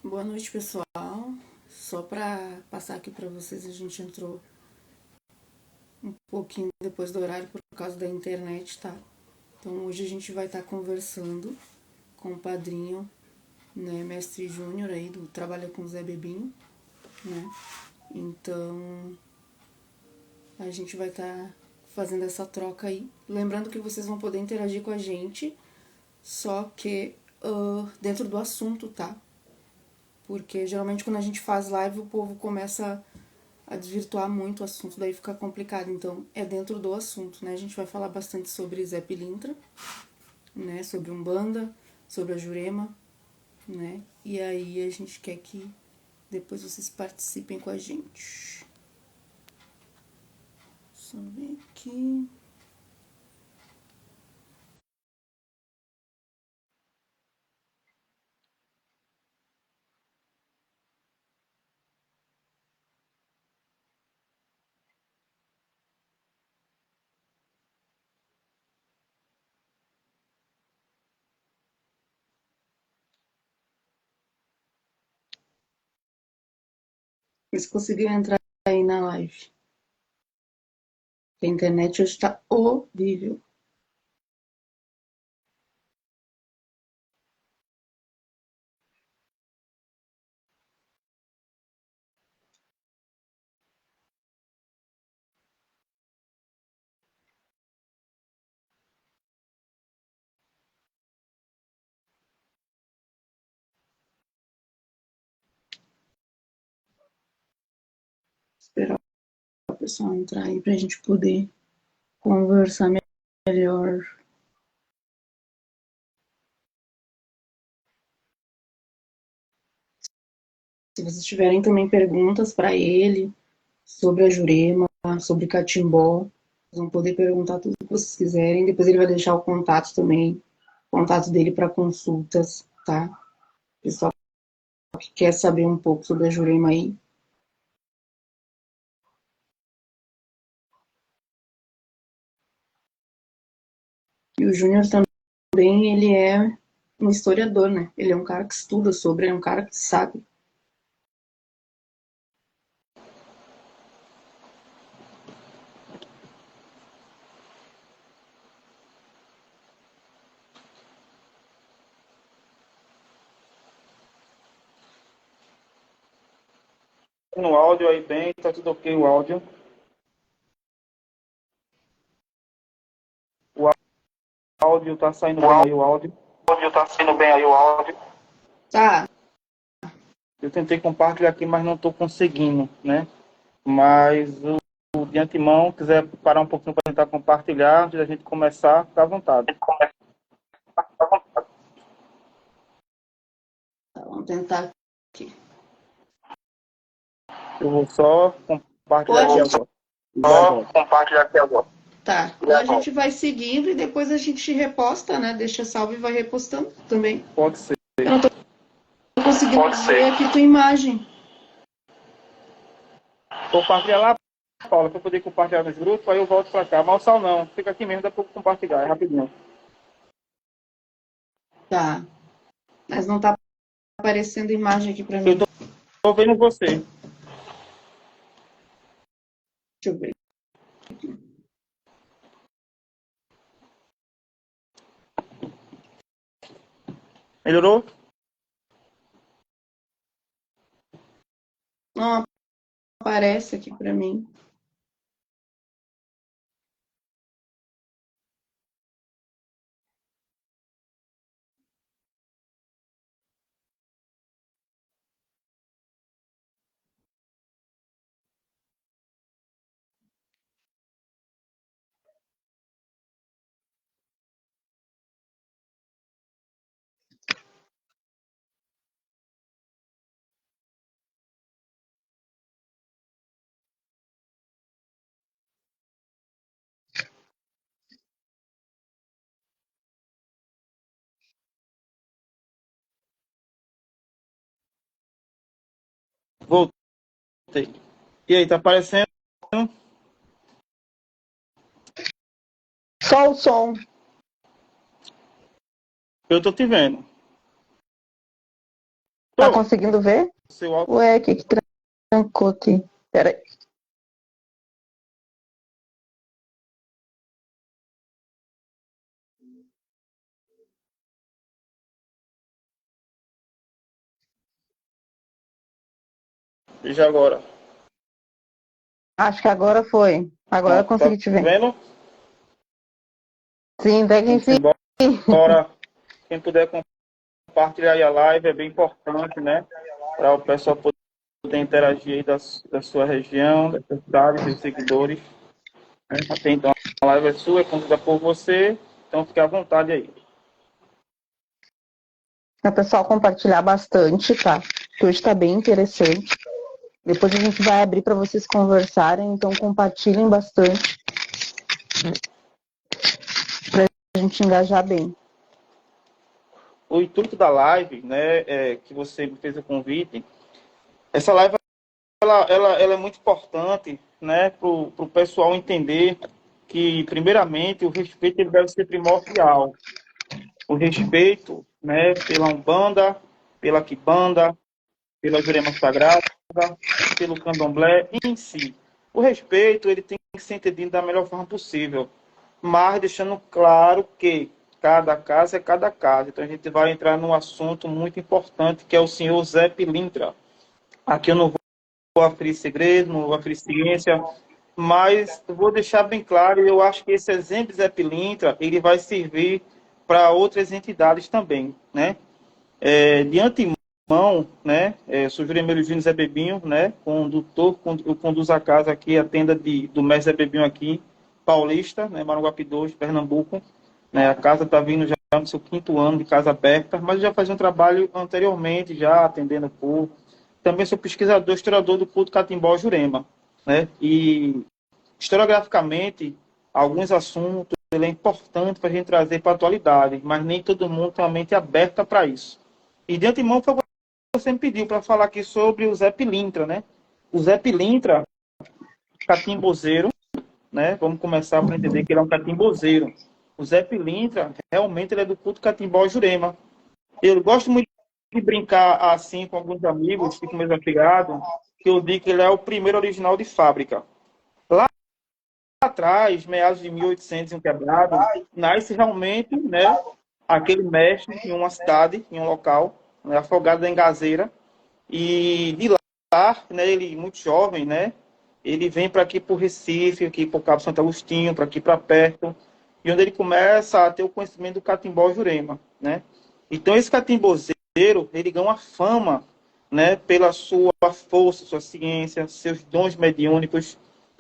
Boa noite, pessoal. Só para passar aqui para vocês, a gente entrou um pouquinho depois do horário por causa da internet, tá? Então hoje a gente vai estar conversando com o padrinho, né, mestre Júnior aí, do Trabalha com Zé Bebinho, né? Então a gente vai estar fazendo essa troca aí. Lembrando que vocês vão poder interagir com a gente, só que dentro do assunto, tá? Porque geralmente quando a gente faz live o povo começa a desvirtuar muito o assunto, daí fica complicado. Então é dentro do assunto, né? A gente vai falar bastante sobre Zé Pilintra, né? Sobre Umbanda, sobre a Jurema, né? E aí a gente quer que depois vocês participem com a gente. Só ver aqui. Vocês conseguiram entrar aí na live. A internet hoje tá horrível. Esperar o pessoal entrar aí pra gente poder conversar melhor. Se vocês tiverem também perguntas para ele sobre a Jurema, sobre Catimbó, vocês vão poder perguntar tudo que vocês quiserem. Depois ele vai deixar o contato também, o contato dele para consultas, tá? Pessoal que quer saber um pouco sobre a Jurema aí. E o Júnior também, ele é um historiador, né? Ele é um cara que estuda sobre, é um cara que sabe. No áudio aí bem, tá tudo ok o áudio. O áudio tá saindo bem aí o áudio. O áudio tá saindo bem aí o áudio. Tá. Eu tentei compartilhar aqui, mas não estou conseguindo, né? Mas de antemão, quiser parar um pouquinho para tentar compartilhar, antes da gente começar, fica à vontade. Tá, vamos tentar aqui. Eu vou só compartilhar aqui agora. Só compartilhar aqui agora. Tá. Ou a gente vai seguindo e depois a gente reposta, né? Deixa salvo e vai repostando também. Pode ser. Eu não tô conseguindo ver aqui tua imagem. Compartilhar lá, Paula, para poder compartilhar nos grupos, aí eu volto para cá. Mas o Sal não, fica aqui mesmo, dá para compartilhar, é rapidinho. Tá. Mas não tá aparecendo imagem aqui pra mim. Eu tô vendo você. Deixa eu ver. Melhorou? Não aparece aqui pra mim. Voltei. E aí, tá aparecendo? Só o som. Eu tô te vendo. Tá Tô. conseguindo ver? Seu áudio. Ué, que trancou aqui? Pera aí. Veja agora. Acho que agora foi. Agora eu Pronto, tá consegui te ver. vendo? Sim, daqui Vamos sim. embora. Quem puder compartilhar aí a live é bem importante, né? Para o pessoal poder interagir aí da sua região, da sua cidade, seus seguidores. Né? Até então, a live é sua, é conduzida por você, então fique à vontade aí. O pessoal compartilhar bastante, tá? Que hoje tá bem interessante. Depois a gente vai abrir para vocês conversarem, então compartilhem bastante para a gente engajar bem. O intuito da live, né, que você me fez o convite, essa live ela é muito importante, né, para o pessoal entender que, primeiramente, o respeito ele deve ser primordial. O respeito, né, pela Umbanda, pela Quibanda, pela Jurema Sagrada, pelo Candomblé em si. O respeito ele tem que ser entendido da melhor forma possível, mas deixando claro que cada caso é cada caso. Então a gente vai entrar num assunto muito importante que é o senhor Zé Pilintra. Aqui eu não vou aferir segredo, não vou aferir ciência, mas vou deixar bem claro, e eu acho que esse exemplo de Zé Pilintra, ele vai servir para outras entidades também, né? De antemão, né, sou Juremiro Júnior Zé Bebinho, né, condutor, eu conduzo a casa aqui, a tenda do mestre Zé Bebinho aqui, paulista, né, Maranguape 2, Pernambuco, né, a casa está vindo já no seu 5º ano de casa aberta, mas eu já fazia um trabalho anteriormente, já atendendo o povo. Também sou pesquisador, historiador do culto Catimbó Jurema, né, e historiograficamente, alguns assuntos ele é importante para a gente trazer para a atualidade, mas nem todo mundo tem a mente aberta para isso. E de antemão foi o que você me pediu para falar aqui sobre o Zé Pilintra, né? O Zé Pilintra, catimbozeiro, né? Vamos começar para entender que ele é um catimbozeiro. O Zé Pilintra, realmente, ele é do culto Catimbó Jurema. Eu gosto muito de brincar assim com alguns amigos, com meus afiliados, que eu digo que ele é o primeiro original de fábrica. Lá atrás, meados de 1800 e um quebrado, nasce realmente, né, aquele mestre em uma cidade, em um local, né, Afogado da Engazeira, e de lá, né, ele muito jovem, né, ele vem para aqui para o Recife, aqui para o Cabo Santo Agostinho, para aqui para perto, e onde ele começa a ter o conhecimento do catimbó Jurema, né. Então esse catimbozeiro, ele ganha uma fama, né, pela sua força, sua ciência, seus dons mediúnicos,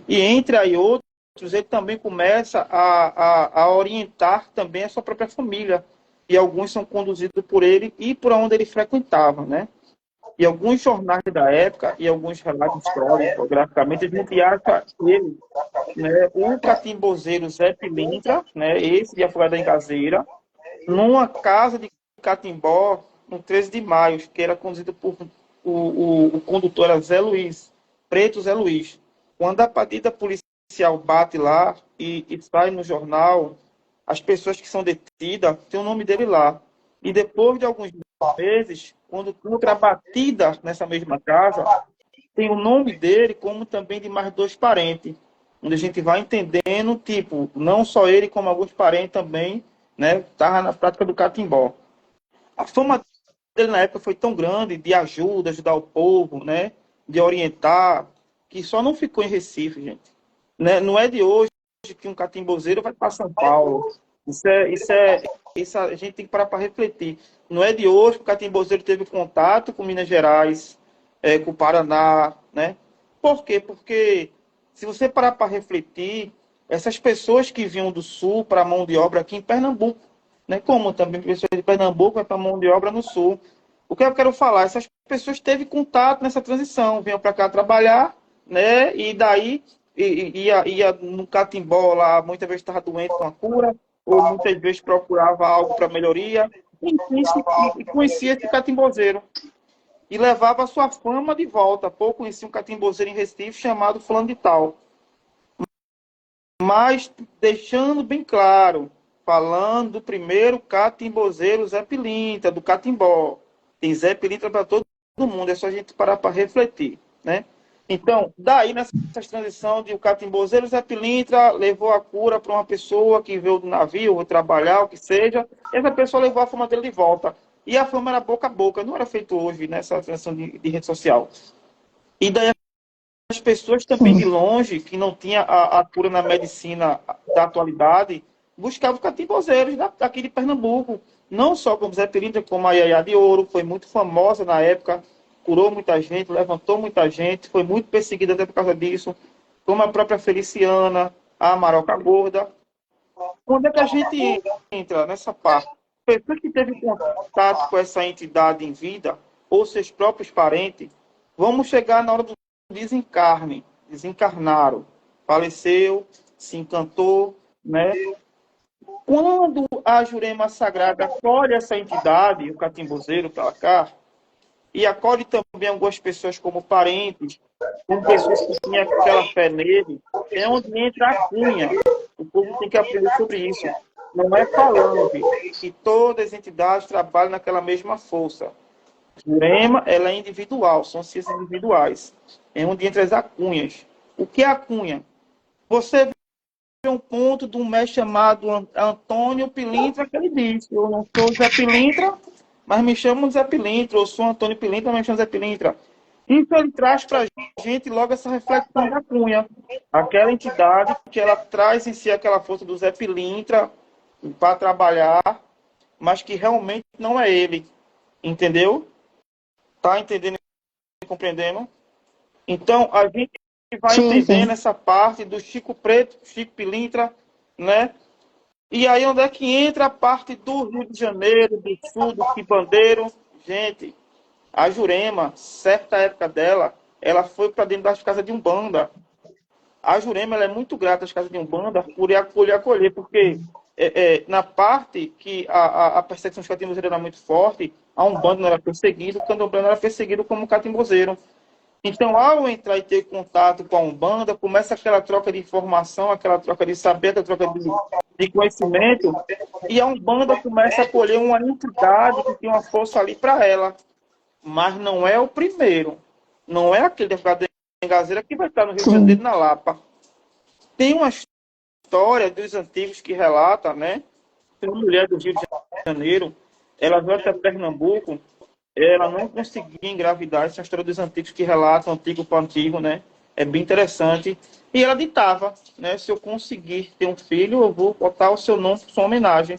e entre aí outros, ele também começa a orientar também a sua própria família. E alguns são conduzidos por ele e por onde ele frequentava, né? E alguns jornais da época e alguns relatos históricos, graficamente, a gente acha ele, né, o catimbozeiro Zé Pilintra, né, esse de Afogado da Engazeira, numa casa de Catimbó, no 13 de maio, que era conduzido por o condutor era Zé Luiz, Preto Zé Luiz. Quando a partida policial bate lá e sai no jornal, as pessoas que são detidas têm o nome dele lá. E depois de alguns meses, quando encontra a batida nessa mesma casa, tem o nome dele, como também de mais 2 parentes. Onde a gente vai entendendo, tipo, não só ele, como alguns parentes também, né, estavam na prática do catimbó. A fama dele na época foi tão grande, de ajuda, ajudar o povo, né, de orientar, que só não ficou em Recife, gente. Né? Não é de hoje que um catimbozeiro vai para São Paulo. Isso a gente tem que parar para refletir. Não é de hoje que o catimbozeiro teve contato com Minas Gerais, com o Paraná, né? Por quê? Porque se você parar para refletir, essas pessoas que vinham do sul para a mão de obra aqui em Pernambuco, né? Como também pessoas de Pernambuco vai para a mão de obra no sul. O que eu quero falar? Essas pessoas teve contato nessa transição, vinham para cá trabalhar, né? E daí ia no catimbó lá, muitas vezes estava doente com a cura, ou muitas vezes procurava algo para melhoria, e conhecia esse catimbozeiro. E levava a sua fama de volta. Pouco conhecia um catimbozeiro em Recife chamado Fulano de Tal. Mas deixando bem claro, falando do primeiro catimbozeiro Zé Pilintra, do catimbó. Tem Zé Pilintra para todo mundo, é só a gente parar para refletir, né? Então, daí nessa transição de o catimbozeiro Zé Pilintra levou a cura para uma pessoa que veio do navio, ou trabalhar, o que seja, e essa pessoa levou a fama dele de volta. E a fama era boca a boca, não era feito hoje nessa transição de rede social. E daí as pessoas também de longe, que não tinha a cura na medicina da atualidade, buscavam catimbozeiros daqui de Pernambuco. Não só como Zé Pilintra, como a Yaya de Ouro, foi muito famosa na época, curou muita gente, levantou muita gente, foi muito perseguida até por causa disso, como a própria Feliciana, a Amaroca Gorda. Quando é que a gente entra nessa parte? Pessoa que teve contato com essa entidade em vida, ou seus próprios parentes, vamos chegar na hora do desencarne, desencarnaram, faleceu, se encantou, né? Quando a Jurema Sagrada acolhe essa entidade, o catimbozeiro para cá, e acolhe também algumas pessoas como parentes, como pessoas que tinham aquela fé nele, é onde entra a cunha. O povo tem que aprender sobre isso. Não é falando que todas as entidades trabalham naquela mesma força. Jurema, ela é individual, são ciências individuais. É onde entra as acunhas. O que é a cunha? Você vê um ponto de um mestre chamado Antônio Pilintra, que ele diz: eu não sou Zé Pilintra, mas me chamam Zé Pilintra. Eu sou Antônio Pilintra, mas me chamam Zé Pilintra. Isso ele traz para a gente logo essa reflexão da cunha. Aquela entidade que ela traz em si aquela força do Zé Pilintra para trabalhar, mas que realmente não é ele. Entendeu? Tá entendendo e compreendendo? Então, a gente vai entendendo essa parte do Chico Preto, Chico Pilintra, né? E aí, onde é que entra a parte do Rio de Janeiro, do Sul, do Quibandeiro? Gente, a Jurema, certa época dela, ela foi para dentro das casas de Umbanda. A Jurema, ela é muito grata às casas de Umbanda por acolher, porque na parte que a perseguição dos catimbozeiros era muito forte, a Umbanda não era perseguido, o Candomblé não era perseguido como catimbozeiro. Então, ao entrar e ter contato com a Umbanda, começa aquela troca de informação, aquela troca de saber, aquela troca de conhecimento, e a Umbanda começa a acolher uma entidade que tem uma força ali para ela. Mas não é o primeiro. Não é aquele advogado da Engazeira que vai estar no Rio de Janeiro, na Lapa. Tem uma história dos antigos que relata, né? Tem uma mulher do Rio de Janeiro, ela veio até Pernambuco, ela não conseguia engravidar. Essa é a história dos antigos que relatam, antigo para antigo, né? É bem interessante. E ela ditava, né? Se eu conseguir ter um filho, eu vou botar o seu nome por sua homenagem.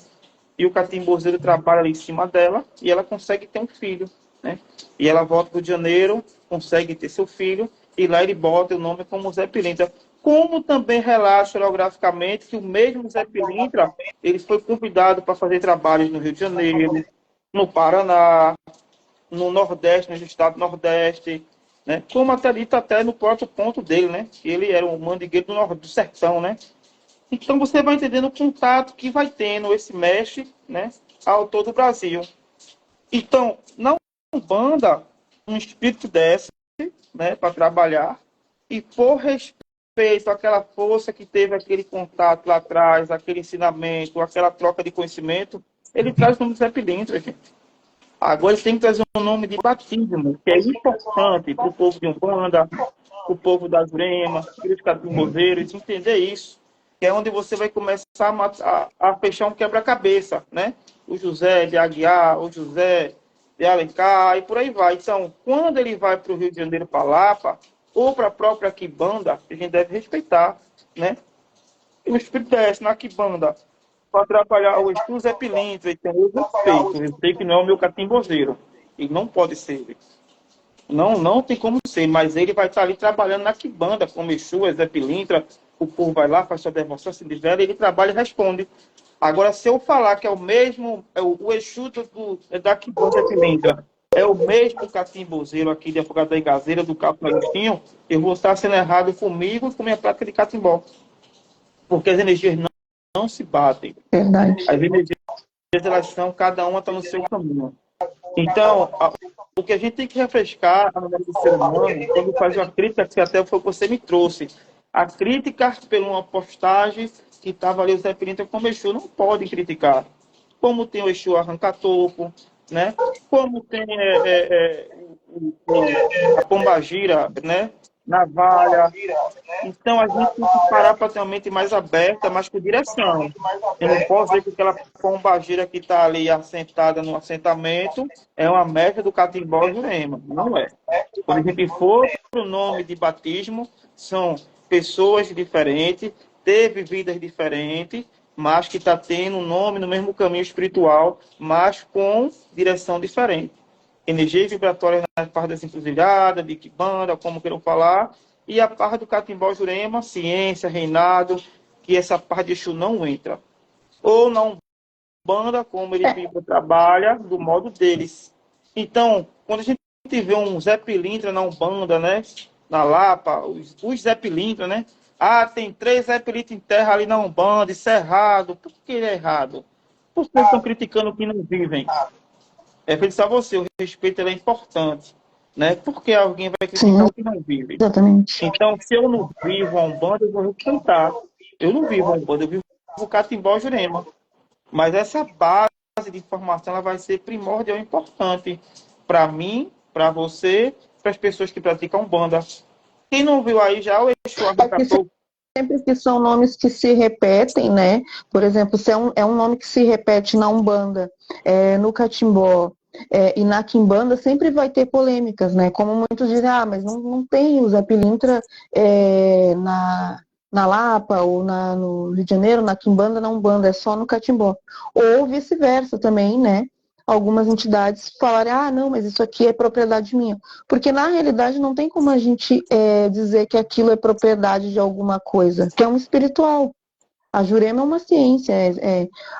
E o catimbozeiro trabalha ali em cima dela e ela consegue ter um filho, né? E ela volta para o Rio de Janeiro, consegue ter seu filho, e lá ele bota o nome como Zé Pilintra. Como também relata historiograficamente que o mesmo Zé Pilintra, ele foi convidado para fazer trabalhos no Rio de Janeiro, no Paraná, no Nordeste, no estado do Nordeste, né? Como até dito até no próprio ponto dele, né? Que ele era um mandigueiro do sertão, né? Então você vai entendendo o contato que vai tendo esse mestre, né, ao todo o Brasil. Então, na Umbanda, um espírito desce, né, para trabalhar, e por respeito àquela força que teve aquele contato lá atrás, aquele ensinamento, aquela troca de conhecimento, ele traz o nome de Zé Pilintra, gente. Agora ele tem que trazer um nome de batismo, que é importante para o povo de Umbanda, para o povo das Jurema, para os catimbozeiros, entender isso. Que é onde você vai começar a fechar um quebra-cabeça, né? O José de Aguiar, o José de Alencar, e por aí vai. Então, quando ele vai para o Rio de Janeiro, para Lapa, ou para a própria Quibanda, a gente deve respeitar, né? E o Espírito desce na Quibanda para trabalhar o Exu Zé Pilintra, então eu respeito. Eu sei que não é o meu catimbozeiro. E não pode ser. Não tem como ser, mas ele vai estar ali trabalhando na Quibanda, como Exu, Zé Pilintra. O povo vai lá, faz sua devoção, se diverte, ele trabalha e responde. Agora, se eu falar que é o mesmo, o Exu da Quibanda Zé Pilintra, é o mesmo catimbozeiro aqui de Afogado da Engazeira, do Cabo Agostinho, eu vou estar sendo errado comigo e com minha prática de catimbó. Porque as energias não se batem. Verdade. As energias, elas são, cada uma está no seu caminho. Então, o que a gente tem que refrescar a memória do ser humano, quando faz uma crítica, que até foi o que você me trouxe, a crítica pela uma postagem que estava ali o Zé Pilintra como Exu, não pode criticar. Como tem o Exu arranca-topo, né? Como tem a pombagira, né? Navalha. Então, a gente tem que parar para ter uma mente mais aberta, mais com direção. Eu não posso dizer que aquela pombagira que está ali assentada no assentamento é uma mestra do Catimbó Jurema. Não é. Quando a gente for para o nome de batismo, são pessoas diferentes, teve vidas diferentes, mas que está tendo um nome no mesmo caminho espiritual, mas com direção diferente. Energia vibratória na parte das encruzilhadas, de Kibanda, como queiram falar, e a parte do Catimbó Jurema, ciência, reinado, que essa parte de Exu não entra. Ou na Umbanda, como ele trabalha, do modo deles. Então, quando a gente vê um Zé Pilintra na Umbanda, né? Na Lapa, os Zé Pilintra, né? Ah, tem 3 Zé Pilintra em terra ali na Umbanda, isso é errado. Por que é errado? Porque eles estão criticando o que não vivem. É pensar você, o respeito é importante, né? Porque alguém vai criticar Sim, o que não vive. exatamente. Então, se eu não vivo a Umbanda, eu vou respeitar. Eu não vivo a Umbanda, eu vivo o Catimbó Jurema. Mas essa base de informação ela vai ser primordial e importante para mim, para você, para as pessoas que praticam Umbanda. Quem não viu aí já, o Exu É que resgatou. sempre que são nomes que se repetem, né? Por exemplo, se é um nome que se repete na Umbanda, no Catimbó e na Quimbanda, sempre vai ter polêmicas, né? Como muitos dizem, mas não tem o Zé Pilintra na Lapa ou no Rio de Janeiro, na Quimbanda, na Umbanda, é só no Catimbó. Ou vice-versa também, né? Algumas entidades falarem, não, mas isso aqui é propriedade minha. Porque na realidade não tem como a gente dizer que aquilo é propriedade de alguma coisa, que é um espiritual. A Jurema é uma ciência,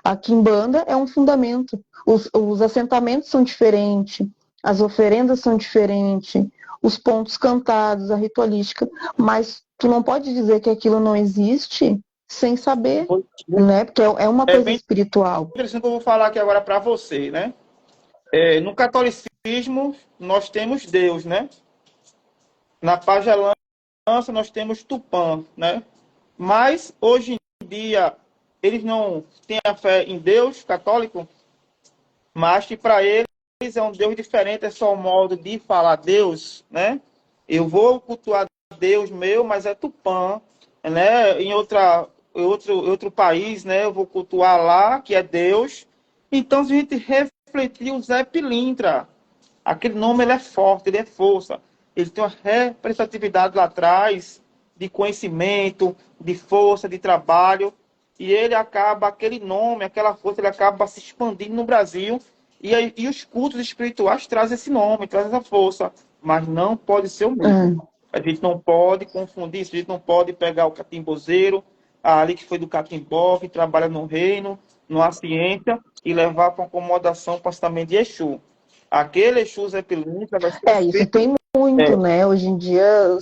a Quimbanda é um fundamento. Os assentamentos são diferentes, as oferendas são diferentes, os pontos cantados, a ritualística, mas tu não pode dizer que aquilo não existe sem saber, né? Porque é uma É coisa bem espiritual. interessante que eu vou falar aqui agora para você, né? No catolicismo, nós temos Deus, né? Na pagelança, nós temos Tupã, né? Mas, hoje em dia, eles não têm a fé em Deus católico, mas que para eles é um Deus diferente, é só um modo de falar Deus, né? Eu vou cultuar Deus meu, mas é Tupã, né? Outro país, né? Eu vou cultuar lá, que é Deus. Então, se a gente refletir o Zé Pilintra, aquele nome ele é forte, ele é força. Ele tem uma representatividade lá atrás de conhecimento, de força, de trabalho. E ele acaba, aquele nome, aquela força, ele acaba se expandindo no Brasil. E os cultos espirituais trazem esse nome, trazem essa força. Mas não pode ser o mesmo. A gente não pode confundir isso, a gente não pode pegar o catimbozeiro, ali que foi do catimbó, que trabalha no reino, numa ciência, e levar para uma acomodação para também de Exu. Aquele Exu Zé Pilintra vai ser Isso feito. tem muito, né? Hoje em dia,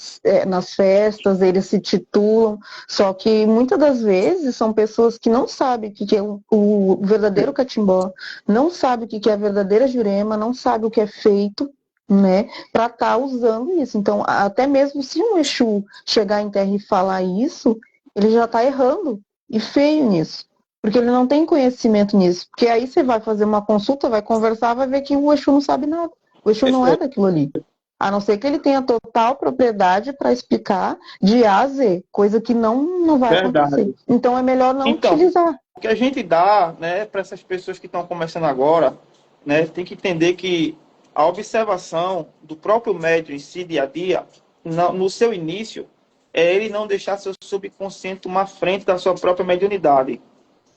nas festas, eles se titulam, só que muitas das vezes são pessoas que não sabem o que é o verdadeiro catimbó, não sabem o que é a verdadeira jurema, não sabem o que é feito, né? Para estar usando isso. Então, até mesmo se um Exu chegar em terra e falar isso, ele já está errando, e feio nisso. Porque ele não tem conhecimento nisso. Porque aí você vai fazer uma consulta, vai conversar, vai ver que o Exu não sabe nada. O Exu não é daquilo ali. A não ser que ele tenha total propriedade para explicar de A a Z, coisa que não vai Verdade. acontecer. Então é melhor não Então, utilizar. o que a gente dá, né, para essas pessoas que estão começando agora, né, tem que entender que a observação do próprio médium em si, dia a dia, no seu início, é ele não deixar seu subconsciente tomar frente da sua própria mediunidade.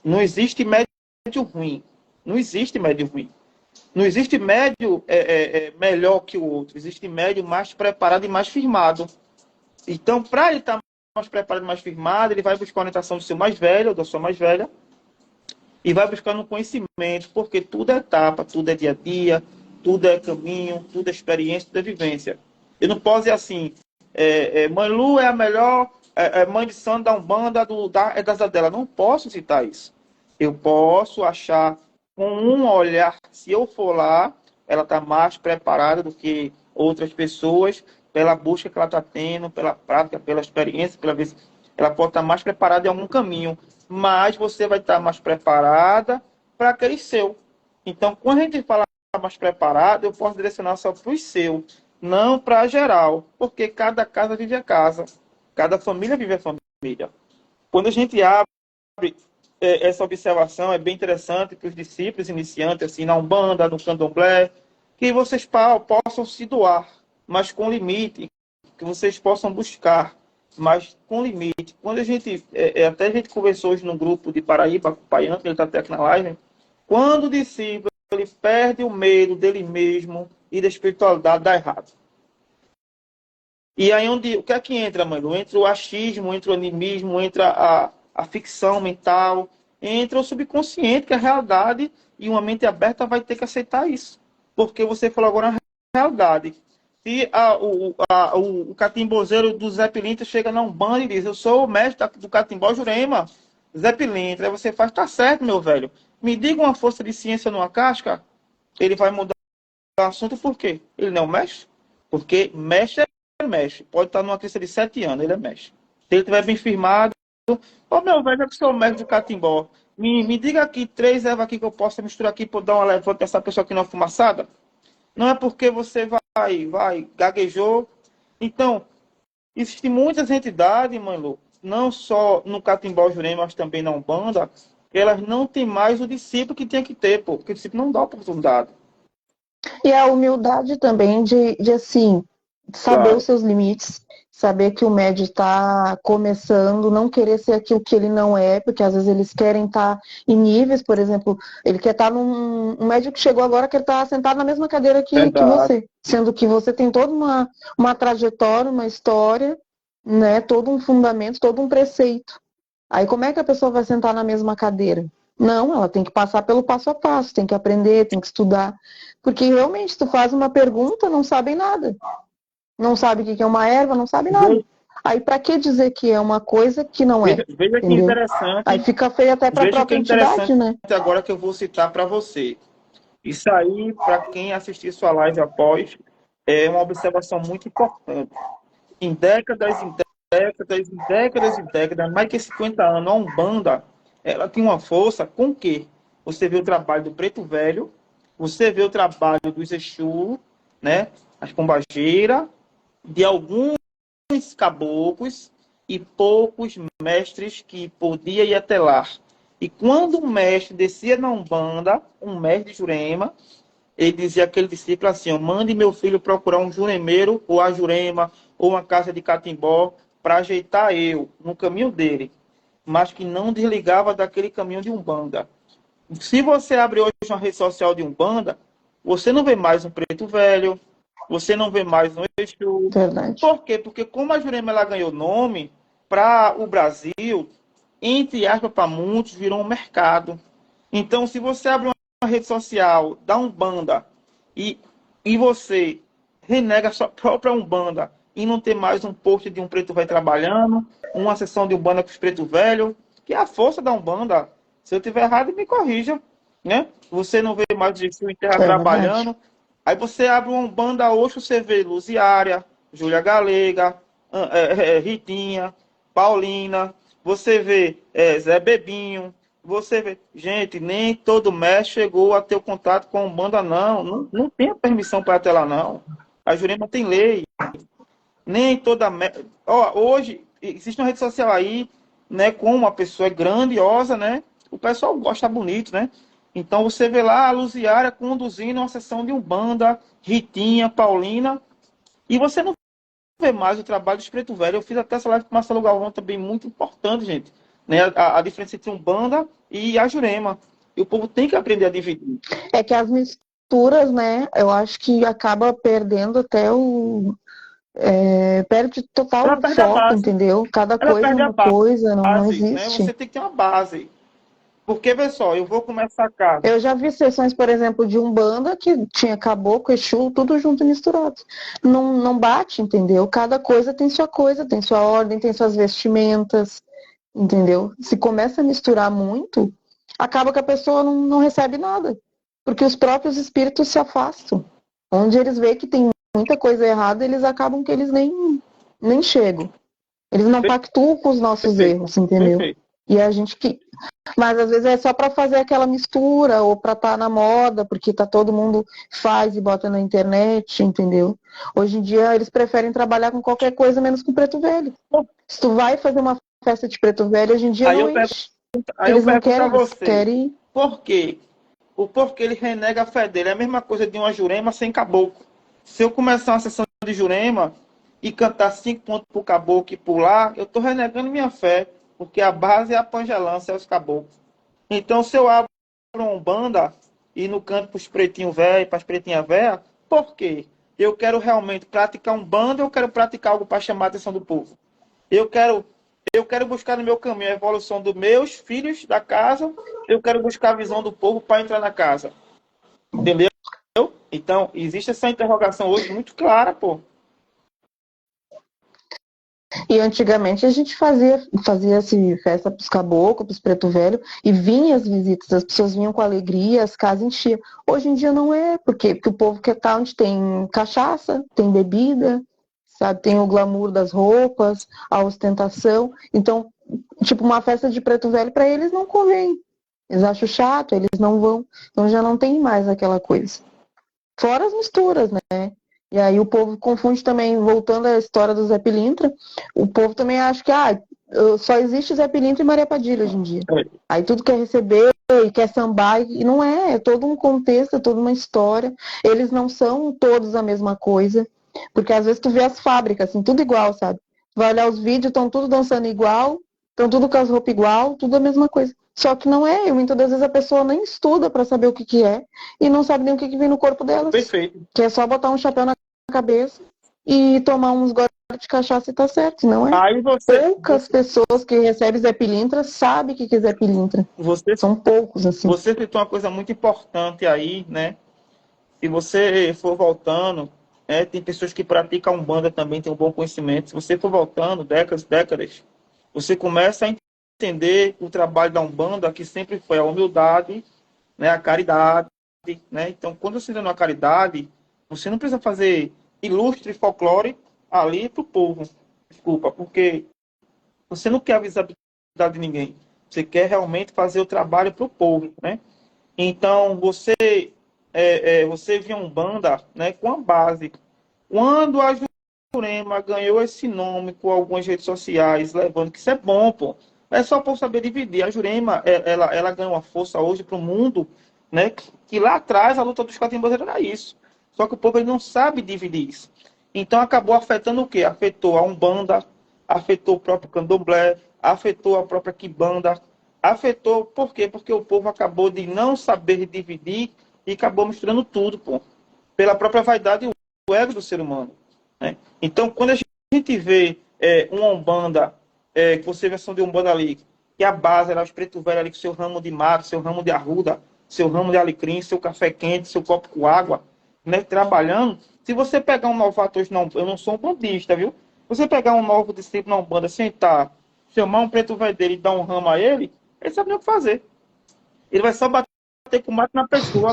Não existe médium ruim. Não existe médium ruim. Não existe médium melhor que o outro. Existe médium mais preparado e mais firmado. Então, para ele estar mais preparado e mais firmado, ele vai buscar a orientação do seu mais velho ou da sua mais velha e vai buscando conhecimento, porque tudo é etapa, tudo é dia a dia, tudo é caminho, tudo é experiência, tudo é vivência. Eu não posso dizer assim, Mãe Lu é a melhor mãe de santo da Umbanda das dela. Não posso citar isso. Eu posso achar com um olhar, se eu for lá, ela está mais preparada do que outras pessoas, pela busca que ela está tendo, pela prática, pela experiência, pela vez ela pode estar mais preparada em algum caminho, mas você vai estar mais preparada para aquele seu. Então, quando a gente fala mais preparado, eu posso direcionar só para os seus, não para geral, porque cada casa vive a casa, cada família vive a família. Quando a gente abre essa observação, é bem interessante para os discípulos iniciantes, assim, na Umbanda, no Candomblé, que vocês possam se doar, mas com limite, que vocês possam buscar, mas com limite. Quando a gente, até a gente conversou hoje num grupo de Paraíba, com o Pai Antônio, ele está até aqui na live, quando o discípulo ele perde o medo dele mesmo e da espiritualidade, dá errado. E aí o que é que entra, mano? Entra o achismo, entra o animismo, entra a ficção mental, entra o subconsciente, que é a realidade, e uma mente aberta vai ter que aceitar isso. Porque você falou agora a realidade. Se o catimbozeiro do Zé Pilintra chega na Umbanda e diz, eu sou o mestre do catimbó Jurema, Zé Pilintra, aí você faz, tá certo, meu velho. Me diga uma força de ciência numa casca, ele vai mudar o assunto por quê? Ele não é o mestre? Porque mestre é mestre. Pode estar numa criança de 7 anos, ele é mestre. Se ele estiver bem firmado, ô meu velho, eu que sou o mestre do catimbó, me diga aqui 3 ervas aqui que eu possa misturar aqui para dar uma levanta dessa pessoa aqui na fumaçada. Não é porque você vai, gaguejou. Então, existem muitas entidades, mãe Lu, não só no catimbó Jurema, mas também na Umbanda, elas não têm mais o discípulo que tem que ter, pô, porque o discípulo não dá oportunidade. E a humildade também de assim, saber Claro. os seus limites, saber que o médio está começando, não querer ser aquilo que ele não é, porque às vezes eles querem estar em níveis, por exemplo, ele quer estar um médico que chegou agora, quer estar sentado na mesma cadeira que você, sendo que você tem toda uma trajetória, uma história, né, todo um fundamento, todo um preceito. Aí como é que a pessoa vai sentar na mesma cadeira? Não, ela tem que passar pelo passo a passo, tem que aprender, tem que estudar. Porque realmente, tu faz uma pergunta, não sabem nada. Não sabe o que é uma erva, não sabe nada. Aí para que dizer que é uma coisa que não é? Veja que interessante. Aí fica feio até para a própria entidade, né? Agora que eu vou citar para você. Isso aí, para quem assistir sua live após, é uma observação muito importante. Em décadas, mais que 50 anos, a Umbanda, ela tem uma força com que você vê o trabalho do Preto Velho, você vê o trabalho dos Exu, né, as pombageiras, de alguns caboclos e poucos mestres que podia ir até lá. E quando o mestre descia na Umbanda, um mestre de Jurema, ele dizia àquele discípulo assim, mande meu filho procurar um juremeiro, ou a Jurema, ou uma casa de catimbó, para ajeitar eu no caminho dele, mas que não desligava daquele caminho de Umbanda. Se você abre hoje uma rede social de Umbanda, você não vê mais um Preto Velho, você não vê mais um Exu. Verdade. Por quê? Porque como a Jurema ela ganhou nome para o Brasil, entre aspas, para muitos, virou um mercado. Então, se você abre uma rede social da Umbanda e você renega a sua própria Umbanda e não tem mais um post de um preto velho trabalhando, uma sessão de Umbanda com os pretos velhos, que é a força da Umbanda. Se eu tiver errado, me corrija. Né? Você não vê mais o Exu em terra trabalhando. Aí você abre uma Umbanda Oxo, você vê Luziária, Júlia Galega, Ritinha, Paulina, você vê Zé Bebinho, você vê... Gente, nem todo mestre chegou a ter o contato com a Umbanda, não. Não tem a permissão para até lá, não. A Jurema tem lei. Nem toda... hoje, existe uma rede social aí, né, com uma pessoa grandiosa, né? O pessoal gosta bonito, né? Então você vê lá a Luziária conduzindo uma sessão de Umbanda, Ritinha, Paulina, e você não vê mais o trabalho dos Preto Velho. Eu fiz até essa live com o Marcelo Galvão também, muito importante, gente. Né? A diferença entre Umbanda e a Jurema. E o povo tem que aprender a dividir. É que as misturas, né, eu acho que acaba perdendo até o... perde total o foco, entendeu? Cada coisa é uma coisa, não existe. Né? Você tem que ter uma base. Porque, pessoal, eu vou começar a casa. Eu já vi sessões, por exemplo, de Umbanda que tinha caboclo, Exu, tudo junto e misturado. Não bate, entendeu? Cada coisa, tem sua ordem, tem suas vestimentas, entendeu? Se começa a misturar muito, acaba que a pessoa não recebe nada. Porque os próprios espíritos se afastam. Onde eles veem que tem muita coisa errada, eles acabam que eles nem chegam. Eles não pactuam com os nossos erros, entendeu? Perfeito. E a gente que. Mas às vezes é só para fazer aquela mistura ou para estar na moda, porque tá todo mundo faz e bota na internet, entendeu? Hoje em dia eles preferem trabalhar com qualquer coisa menos com preto velho. Se tu vai fazer uma festa de preto velho, hoje em dia Aí não eu pergunto, enche. aí eu Eles não pergunto a querem, eles você, querem. por quê? O porquê ele renega a fé dele. É a mesma coisa de uma Jurema sem caboclo. Se eu começar uma sessão de Jurema e cantar 5 pontos pro caboclo e pular, eu estou renegando minha fé, porque a base é a pangelância, é os caboclos. Então, se eu abro uma Umbanda e no canto para os pretinhos velhos, para as pretinhas velhas, por quê? Eu quero realmente praticar Umbanda ou eu quero praticar algo para chamar a atenção do povo? Eu quero, eu quero buscar no meu caminho a evolução dos meus filhos da casa, eu quero buscar a visão do povo para entrar na casa. Entendeu? Então, existe essa interrogação hoje muito clara, pô. E antigamente a gente fazia assim, festa para os caboclos, para os preto velho, e vinha as visitas, as pessoas vinham com alegria, as casas enchiam. Hoje em dia não é, por quê? Porque o povo quer estar onde tem cachaça, tem bebida, sabe? Tem o glamour das roupas, a ostentação. Então, tipo, uma festa de preto velho para eles não convém. Eles acham chato, eles não vão. Então já não tem mais aquela coisa. Fora as misturas, né? E aí o povo confunde também, voltando à história do Zé Pilintra, o povo também acha que só existe Zé Pilintra e Maria Padilha hoje em dia. Aí tudo quer receber e quer sambar, e não é todo um contexto, é toda uma história. Eles não são todos a mesma coisa, porque às vezes tu vê as fábricas, assim, tudo igual, sabe? Tu vai olhar os vídeos, estão tudo dançando igual, estão tudo com as roupas igual, tudo a mesma coisa. Só que não é, e muitas das vezes a pessoa nem estuda para saber o que que é, e não sabe nem o que que vem no corpo delas. Perfeito. Que é só botar um chapéu na cabeça e tomar uns goles de cachaça e tá certo, não é? Aí Poucas pessoas que recebem Zé Pilintra sabem o que é Zé Pilintra. você, São poucos, assim. você citou uma coisa muito importante aí, né? Se você for voltando, tem pessoas que praticam Umbanda também, tem um bom conhecimento. Se você for voltando, décadas, você começa a entender o trabalho da Umbanda, que sempre foi a humildade, né, a caridade, né? Então, quando você entra na caridade, você não precisa fazer ilustre folclore ali para o povo. Desculpa, porque você não quer a visibilidade de ninguém. Você quer realmente fazer o trabalho para o povo, né? Então, você via Umbanda, né, com a base. Quando a Jurema ganhou esse nome com algumas redes sociais, levando que isso é bom, pô. É só por saber dividir. A Jurema, ela ganhou uma força hoje para o mundo, né? Que lá atrás a luta dos catimbozeiros era isso. Só que o povo ele não sabe dividir isso. Então acabou afetando o quê? Afetou a Umbanda, afetou o próprio Candomblé, afetou a própria Quimbanda, afetou, por quê? Porque o povo acabou de não saber dividir e acabou misturando tudo, pô. Pela própria vaidade e o ego do ser humano. Né? Então, quando a gente vê uma Umbanda, que você vê a versão de Umbanda ali, que a base era os preto velho ali com seu ramo de mato, seu ramo de arruda, seu ramo de alecrim, seu café quente, seu copo com água, né, trabalhando. Se você pegar um novato hoje, não, eu não sou um bandista, viu? Você pegar um novo discípulo na Umbanda, sentar, chamar um preto velho dele e dar um ramo a ele, ele sabe nem o que fazer. Ele vai só bater com o mato na pessoa.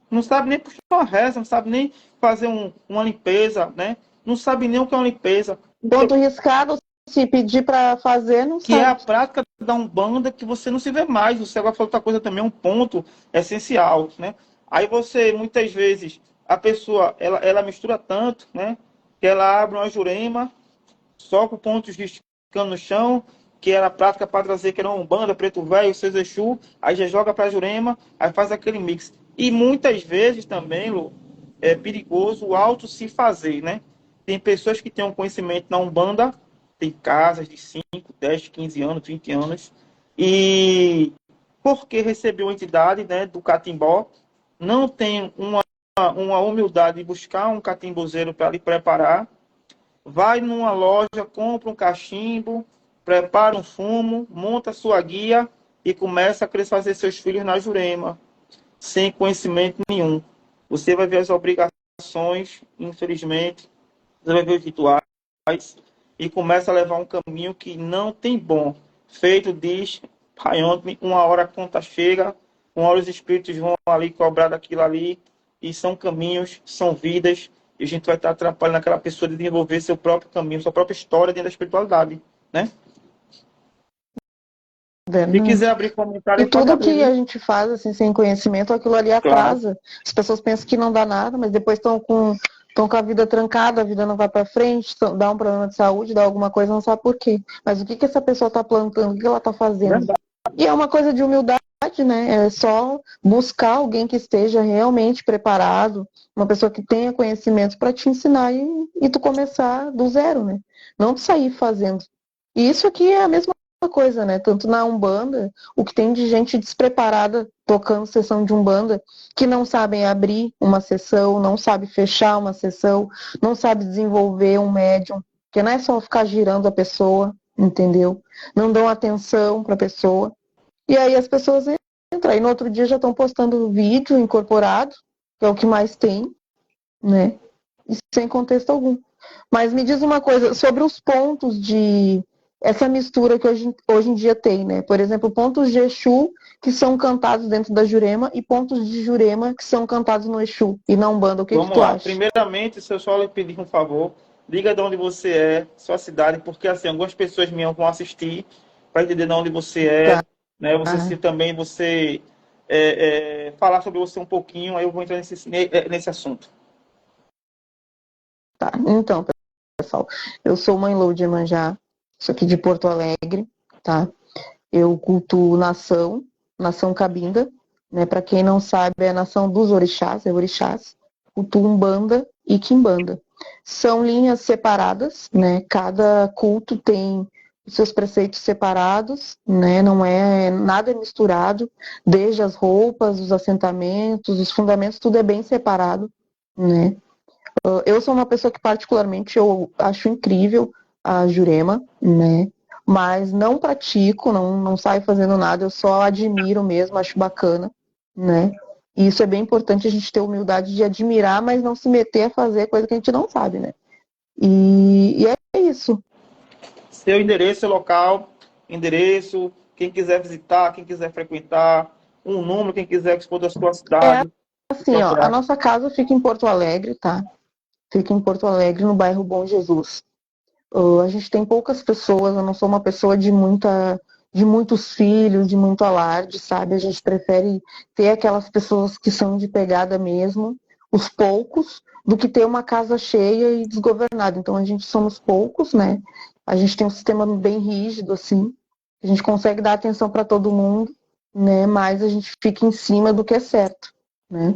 Não sabe nem puxar uma reza, não sabe nem fazer uma limpeza, né? Não sabe nem o que é uma limpeza. Ponto riscado, se pedir para fazer, não Que é a sabe. prática da Umbanda que você não se vê mais. Você agora falou outra coisa também, um ponto essencial, né? Aí você, muitas vezes, a pessoa, ela mistura tanto, né? Que ela abre uma jurema, só com pontos riscando no chão, que era a prática para trazer, que era uma Umbanda, preto velho, seus Exu, aí já joga para a jurema, aí faz aquele mix. E muitas vezes também, Lu, é perigoso o auto se fazer, né? Tem pessoas que têm um conhecimento na Umbanda, tem casas de 5, 10, 15 anos, 20 anos, e porque recebeu a entidade, né, do catimbó, não tem uma humildade de buscar um catimbozeiro para lhe preparar, vai numa loja, compra um cachimbo, prepara um fumo, monta sua guia e começa a querer fazer seus filhos na jurema, sem conhecimento nenhum. Você vai ver as obrigações, infelizmente, você vai ver os rituais e começa a levar um caminho que não tem bom. Feito diz, pai, ontem, uma hora a conta chega, uma hora os espíritos vão ali cobrar daquilo ali, e são caminhos, são vidas, e a gente vai estar atrapalhando aquela pessoa de desenvolver seu próprio caminho, sua própria história dentro da espiritualidade, né? Se Verdade. quiser abrir E comentário, pode tudo abrir, que a viu? gente faz assim, sem conhecimento, aquilo ali Claro. atrasa. As pessoas pensam que não dá nada, mas depois estão com a vida trancada, a vida não vai para frente, dá um problema de saúde, dá alguma coisa, não sabe por quê. Mas o que essa pessoa está plantando, o que ela está fazendo? Verdade. E é uma coisa de humildade, né? É só buscar alguém que esteja realmente preparado, uma pessoa que tenha conhecimento para te ensinar e tu começar do zero, né? Não tu sair fazendo. E isso aqui é a mesma coisa, né? Tanto na Umbanda, o que tem de gente despreparada tocando sessão de Umbanda, que não sabem abrir uma sessão, não sabe fechar uma sessão, não sabe desenvolver um médium, porque não é só ficar girando a pessoa, entendeu? Não dão atenção para a pessoa. E aí as pessoas entram. Aí no outro dia já estão postando vídeo incorporado, que é o que mais tem, né? E sem contexto algum. Mas me diz uma coisa sobre os pontos de essa mistura que hoje em dia tem, né? Por exemplo, pontos de Exu que são cantados dentro da Jurema e pontos de Jurema que são cantados no Exu e na Umbanda. O que Vamos tu lá. acha? Primeiramente, se eu só lhe pedir um favor, diga de onde você é, sua cidade, porque assim, algumas pessoas minhas vão assistir para entender de onde você Tá. é, né? Você se também você falar sobre você um pouquinho, aí eu vou entrar nesse assunto. Tá. Então, pessoal, eu sou mãe Lou de Iemanjá, sou aqui de Porto Alegre, tá? Eu cultuo nação Cabinda, né? Para quem não sabe, é a nação dos orixás, é orixás, cultuo Umbanda e Quimbanda. São linhas separadas, né? Cada culto tem os seus preceitos separados, né? Não é nada misturado, desde as roupas, os assentamentos, os fundamentos, tudo é bem separado, né? Eu sou uma pessoa que particularmente eu acho incrível a Jurema, né? Mas não pratico, não saio fazendo nada, eu só admiro mesmo, acho bacana, né? E isso é bem importante a gente ter humildade de admirar, mas não se meter a fazer coisa que a gente não sabe, né? E é isso. Seu endereço, seu local, endereço, quem quiser visitar, quem quiser frequentar, um número, quem quiser expor da sua É cidade, assim, ó, a procurar. nossa casa fica em Porto Alegre, tá? Fica em Porto Alegre, no bairro Bom Jesus. A gente tem poucas pessoas, eu não sou uma pessoa de muitos filhos, de muito alarde, sabe? A gente prefere ter aquelas pessoas que são de pegada mesmo, os poucos, do que ter uma casa cheia e desgovernada. Então a gente somos poucos, né? A gente tem um sistema bem rígido, assim. A gente consegue dar atenção para todo mundo, né? Mas a gente fica em cima do que é certo, né?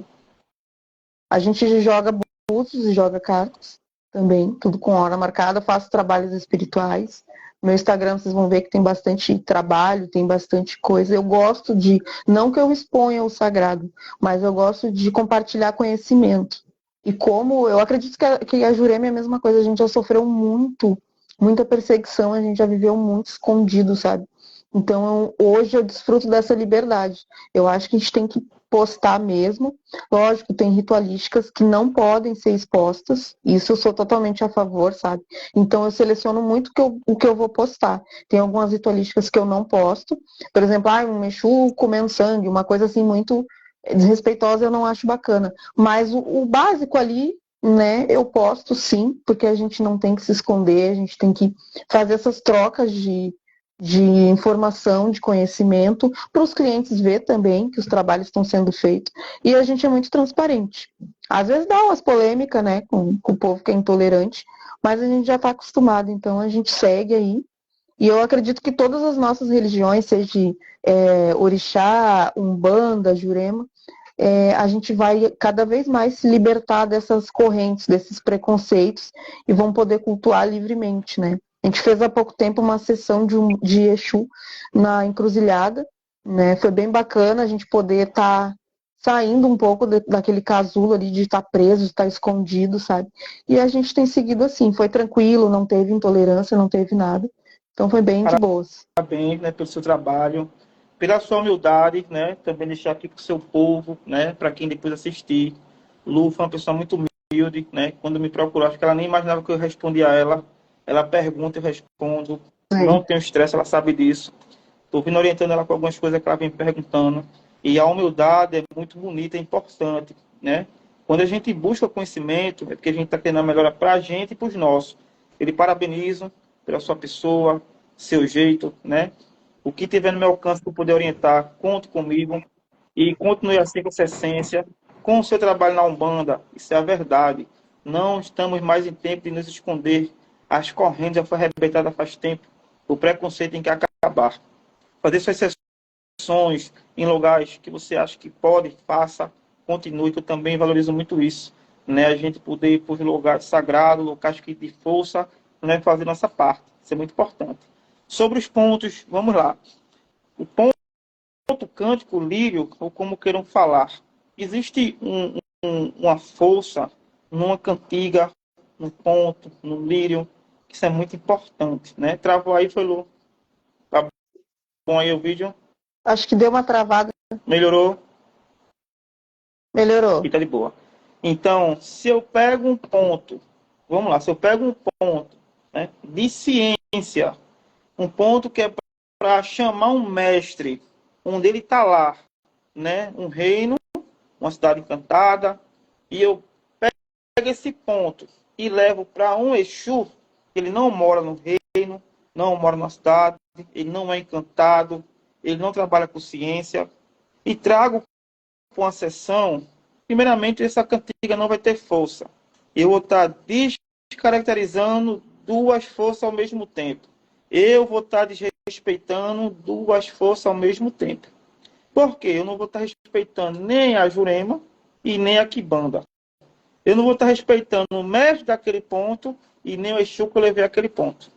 A gente joga búzios e joga cartas também, tudo com hora marcada. Faço trabalhos espirituais. No meu Instagram vocês vão ver que tem bastante trabalho, tem bastante coisa. Eu gosto de, não que eu exponha o sagrado, mas eu gosto de compartilhar conhecimento. E como eu acredito que a Jurema é a mesma coisa, a gente já sofreu muita perseguição, a gente já viveu muito escondido, sabe? Então hoje eu desfruto dessa liberdade. Eu acho que a gente tem que postar mesmo. Lógico, tem ritualísticas que não podem ser expostas, isso eu sou totalmente a favor, sabe? Então eu seleciono muito o que eu vou postar. Tem algumas ritualísticas que eu não posto, por exemplo, um Exu comendo sangue, uma coisa assim muito desrespeitosa, eu não acho bacana. Mas o básico ali, né, eu posto sim, porque a gente não tem que se esconder, a gente tem que fazer essas trocas de informação, de conhecimento, para os clientes ver também que os trabalhos estão sendo feitos. E a gente é muito transparente. Às vezes dá umas polêmicas, né, com o povo que é intolerante, mas a gente já está acostumado, então a gente segue aí. E eu acredito que todas as nossas religiões, seja orixá, umbanda, jurema, a gente vai cada vez mais se libertar dessas correntes, desses preconceitos e vão poder cultuar livremente, né? A gente fez há pouco tempo uma sessão de Exu na encruzilhada, né? Foi bem bacana a gente poder estar saindo um pouco daquele casulo ali de estar preso, de estar escondido, sabe? E a gente tem seguido assim, foi tranquilo, não teve intolerância, não teve nada. Então foi bem de boas. Parabéns, né, pelo seu trabalho, pela sua humildade, né? Também deixar aqui com o seu povo, né? Para quem depois assistir. Lu foi uma pessoa muito humilde, né? Quando me procurou, acho que ela nem imaginava que eu respondia a ela. Ela pergunta, eu respondo. Não tenho estresse, ela sabe disso. Estou vindo orientando ela com algumas coisas que ela vem perguntando. E a humildade é muito bonita, é importante, né? Quando a gente busca conhecimento, é porque a gente está tendo a melhora para a gente e para os nossos. Eu lhe parabenizo pela sua pessoa, seu jeito, né? O que tiver no meu alcance para poder orientar, conte comigo e continue assim com essa essência, com o seu trabalho na Umbanda. Isso é a verdade. Não estamos mais em tempo de nos esconder. As correntes já foram arrebentadas faz tempo. O preconceito tem que acabar. Fazer suas sessões em lugares que você acha que pode, faça, continue, que eu também valorizo muito isso. Né? A gente poder ir para os lugares sagrados, locais que de força, né? Fazer nossa parte. Isso é muito importante. Sobre os pontos, vamos lá. O ponto cântico, lírio, ou como queiram falar, existe uma força numa cantiga, num ponto, num lírio, que isso é muito importante, né? Travou aí, foi Lu. Tá bom aí o vídeo? Acho que deu uma travada. Melhorou? Melhorou. E tá de boa. Então, se eu pego um ponto, vamos lá, se eu pego um ponto, né, de ciência, um ponto que é para chamar um mestre, onde ele está lá, né, um reino, uma cidade encantada, e eu pego esse ponto e levo para um Exu, ele não mora no reino, não mora na cidade, ele não é encantado, ele não trabalha com ciência, e trago para uma sessão, primeiramente essa cantiga não vai ter força. Eu vou estar descaracterizando duas forças ao mesmo tempo. Eu vou estar desrespeitando duas forças ao mesmo tempo. Por quê? Eu não vou estar respeitando nem a Jurema e nem a Kibanda. Eu não vou estar respeitando o mestre daquele ponto e nem o Exu que eu levei aquele ponto.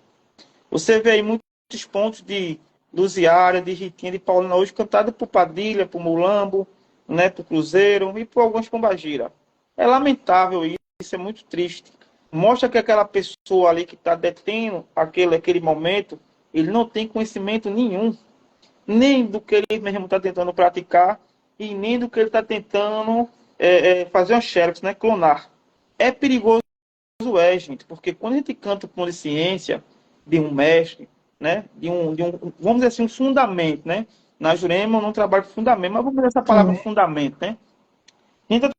Você vê aí muitos pontos de Luziária, de Ritinha, de Paulina hoje cantado por Padilha, por Mulambo, né, por Cruzeiro e por alguns Pombagira. É lamentável isso, é muito triste. Mostra que aquela pessoa ali que está detendo aquele momento, ele não tem conhecimento nenhum, nem do que ele mesmo está tentando praticar e nem do que ele está tentando fazer uma xerox, né, clonar. É perigoso, gente, porque quando a gente canta com ciência de um mestre, né, vamos dizer assim, um fundamento, né, na Jurema eu não trabalho com fundamento, mas vamos usar essa palavra Sim. fundamento, né, a gente está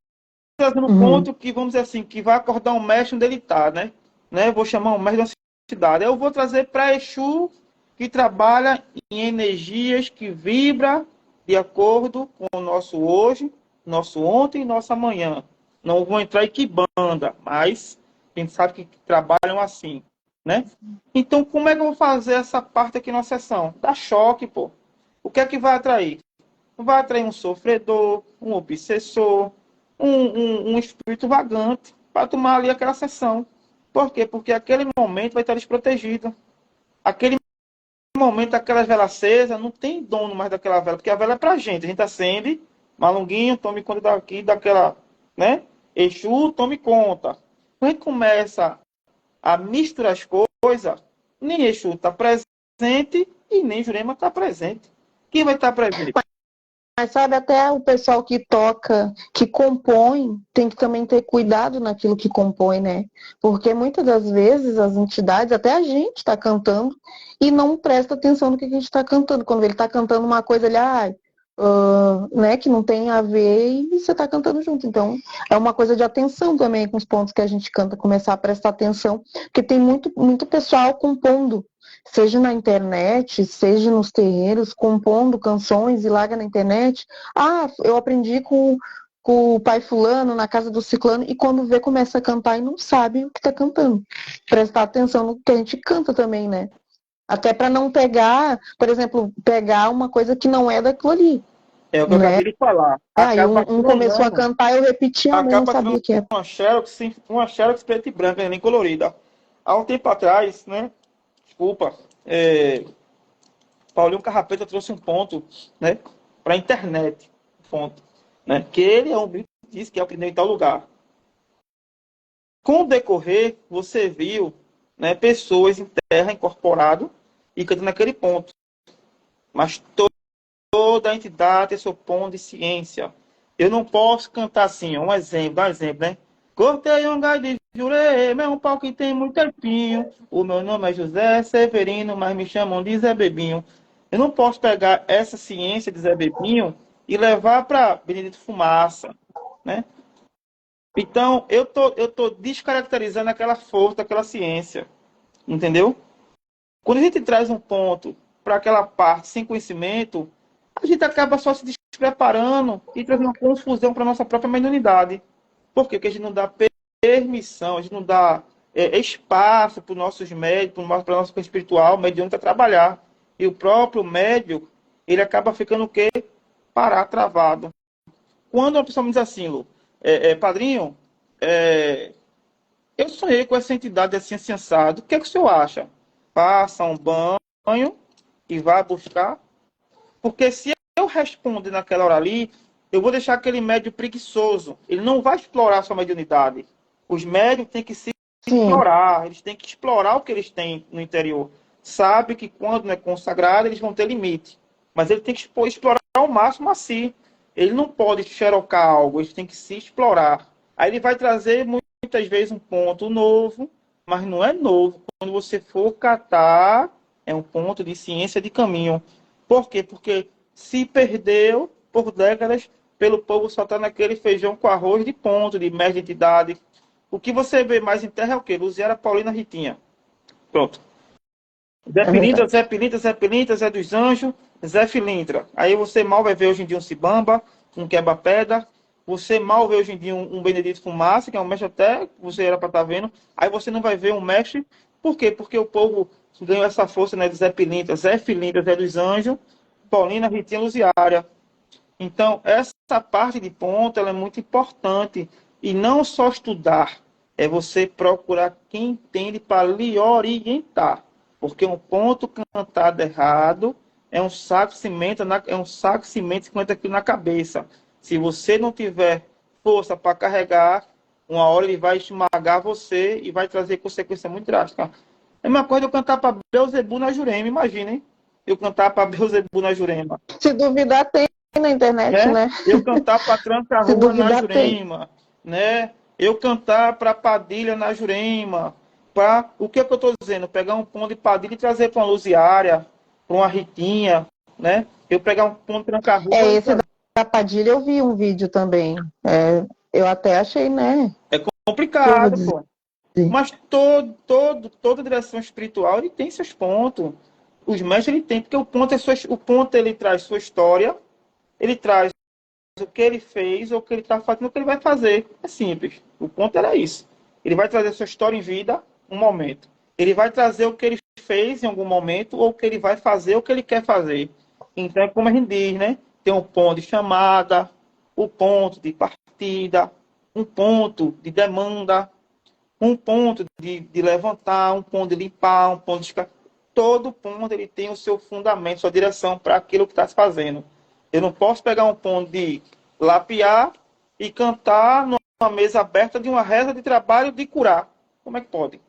trazendo um Uhum. ponto que, vamos dizer assim, que vai acordar um mestre onde ele está, né, vou chamar um mestre de uma cidade, eu vou trazer para Exu, que trabalha em energias que vibra de acordo com o nosso hoje, nosso ontem e nosso amanhã. Não vou entrar em que banda, mas a gente sabe que trabalham assim, né? Então, como é que eu vou fazer essa parte aqui na sessão? Dá choque, pô. O que é que vai atrair? Vai atrair um sofredor, um obsessor, um espírito vagante para tomar ali aquela sessão. Por quê? Porque aquele momento vai estar desprotegido. Aquele momento, aquelas velas acesas, não tem dono mais daquela vela, porque a vela é pra gente. A gente acende, Malunguinho, tome conta daqui, daquela, né? Exu, tome conta. Quando a gente começa a misturar as coisas, nem Exu está presente e nem Jurema está presente. Quem vai estar presente? Mas sabe, até o pessoal que toca, que compõe, tem que também ter cuidado naquilo que compõe, né? Porque muitas das vezes as entidades, até a gente está cantando e não presta atenção no que a gente está cantando. Quando ele está cantando uma coisa, ele, né, que não tem a ver e você está cantando junto. Então, é uma coisa de atenção também com os pontos que a gente canta, começar a prestar atenção, porque tem muito pessoal compondo, seja na internet, seja nos terreiros, compondo canções e larga na internet. Ah, eu aprendi com o pai fulano, na casa do ciclano, e quando vê, começa a cantar e não sabe o que está cantando. Prestar atenção no que a gente canta também, né? Até para não pegar, por exemplo, pegar uma coisa que não é daquilo ali, É o que eu né? acabei de falar. Aí Acaba um começou a clonando, cantar, eu repeti, mas não acaba sabia trazendo o que é. uma xerox preta e branca, né, nem colorida. Há um tempo atrás, né? Desculpa, Paulinho Carrapeta trouxe um ponto, né, para a internet, fonte, né, que ele é um bicho que disse que aprendeu em tal lugar. Com o decorrer, você viu, né, pessoas em terra incorporado e cantando naquele ponto, mas toda a entidade tem seu ponto de ciência. Eu não posso cantar assim, um exemplo, dá um exemplo, né? Cortei um gado de Jurema, é um pau que tem muito tempinho. O meu nome é José Severino, mas me chamam de Zé Bebinho. Eu não posso pegar essa ciência de Zé Bebinho e levar para Benedito Fumaça, né? Então, eu tô descaracterizando aquela força, aquela ciência, entendeu? Quando a gente traz um ponto para aquela parte sem conhecimento, a gente acaba só se despreparando e trazendo uma confusão para a nossa própria mediunidade. Por quê? Porque a gente não dá permissão, a gente não dá espaço para os nossos médios, para a nossa coisa espiritual, o mediúnico trabalhar. E o próprio médium, ele acaba ficando o quê? Parar, travado. Quando uma pessoa me diz assim, Lu, padrinho, eu sonhei com essa entidade assim, sensado. O que é que o senhor acha? Faça um banho e vá buscar. Porque se eu responder naquela hora ali, eu vou deixar aquele médium preguiçoso. Ele não vai explorar a sua mediunidade. Os médiums têm que se explorar. Eles têm que explorar o que eles têm no interior. Sabe que quando não é consagrado, eles vão ter limite. Mas ele tem que explorar ao máximo assim. Ele não pode xerocar algo, ele tem que se explorar. Aí ele vai trazer muitas vezes um ponto novo, mas não é novo. Quando você for catar, é um ponto de ciência de caminho. Por quê? Porque se perdeu por décadas pelo povo só estar naquele feijão com arroz de ponto, de média entidade. O que você vê mais em terra é o quê? Luziara, Paulina, Ritinha. Pronto. Zé Pilintra, Zé Pilintra, Zé Pilintra, Zé dos Anjos, Zé Filintra. Aí você mal vai ver hoje em dia um Cibamba, um Quebra-Pedra. Você mal vê hoje em dia um Benedito Fumaça, que é um mestre até que você era para estar vendo. Aí você não vai ver um mestre. Por quê? Porque o povo ganhou essa força, né, de Zé Pilintra, Zé Filintra, Zé dos Anjos, Paulina, Ritinha, Luziária. Então, essa parte de ponto ela é muito importante. E não só estudar, é você procurar quem entende para lhe orientar. Porque um ponto cantado errado é um saco de cimento, é um saco de cimento 50 quilos na cabeça. Se você não tiver força para carregar, uma hora ele vai esmagar você e vai trazer consequência muito drástica. É a mesma coisa eu cantar para Beuzebu na Jurema, imagina, hein? Eu cantar para Beuzebu na Jurema. Se duvidar, tem na internet, né? Eu cantar para Se Tranca-Rua na duvidar, tem. Jurema, né? Eu cantar para Padilha na Jurema. Para o que, é que eu estou dizendo? Pegar um ponto de Padilha e trazer para uma Luziária, para uma Ritinha, né? Eu pegar um ponto de Tranca-Rua. Esse da Padilha eu vi um vídeo também. Eu até achei, né? É complicado, pô. Mas toda direção espiritual ele tem seus pontos. Os mestres ele tem, porque o ponto ele traz sua história, ele traz o que ele fez, ou o que ele está fazendo, o que ele vai fazer. É simples. O ponto era isso. Ele vai trazer sua história em vida, um momento. Ele vai trazer o que ele fez em algum momento, ou o que ele vai fazer, o que ele quer fazer. Então, é como a gente diz, né? Tem um ponto de chamada, o ponto de partida, um ponto de demanda, um ponto de levantar, um ponto de limpar, um ponto de... Todo ponto ele tem o seu fundamento, sua direção para aquilo que está se fazendo. Eu não posso pegar um ponto de lapiar e cantar numa mesa aberta de uma reza de trabalho de curar. Como é que pode?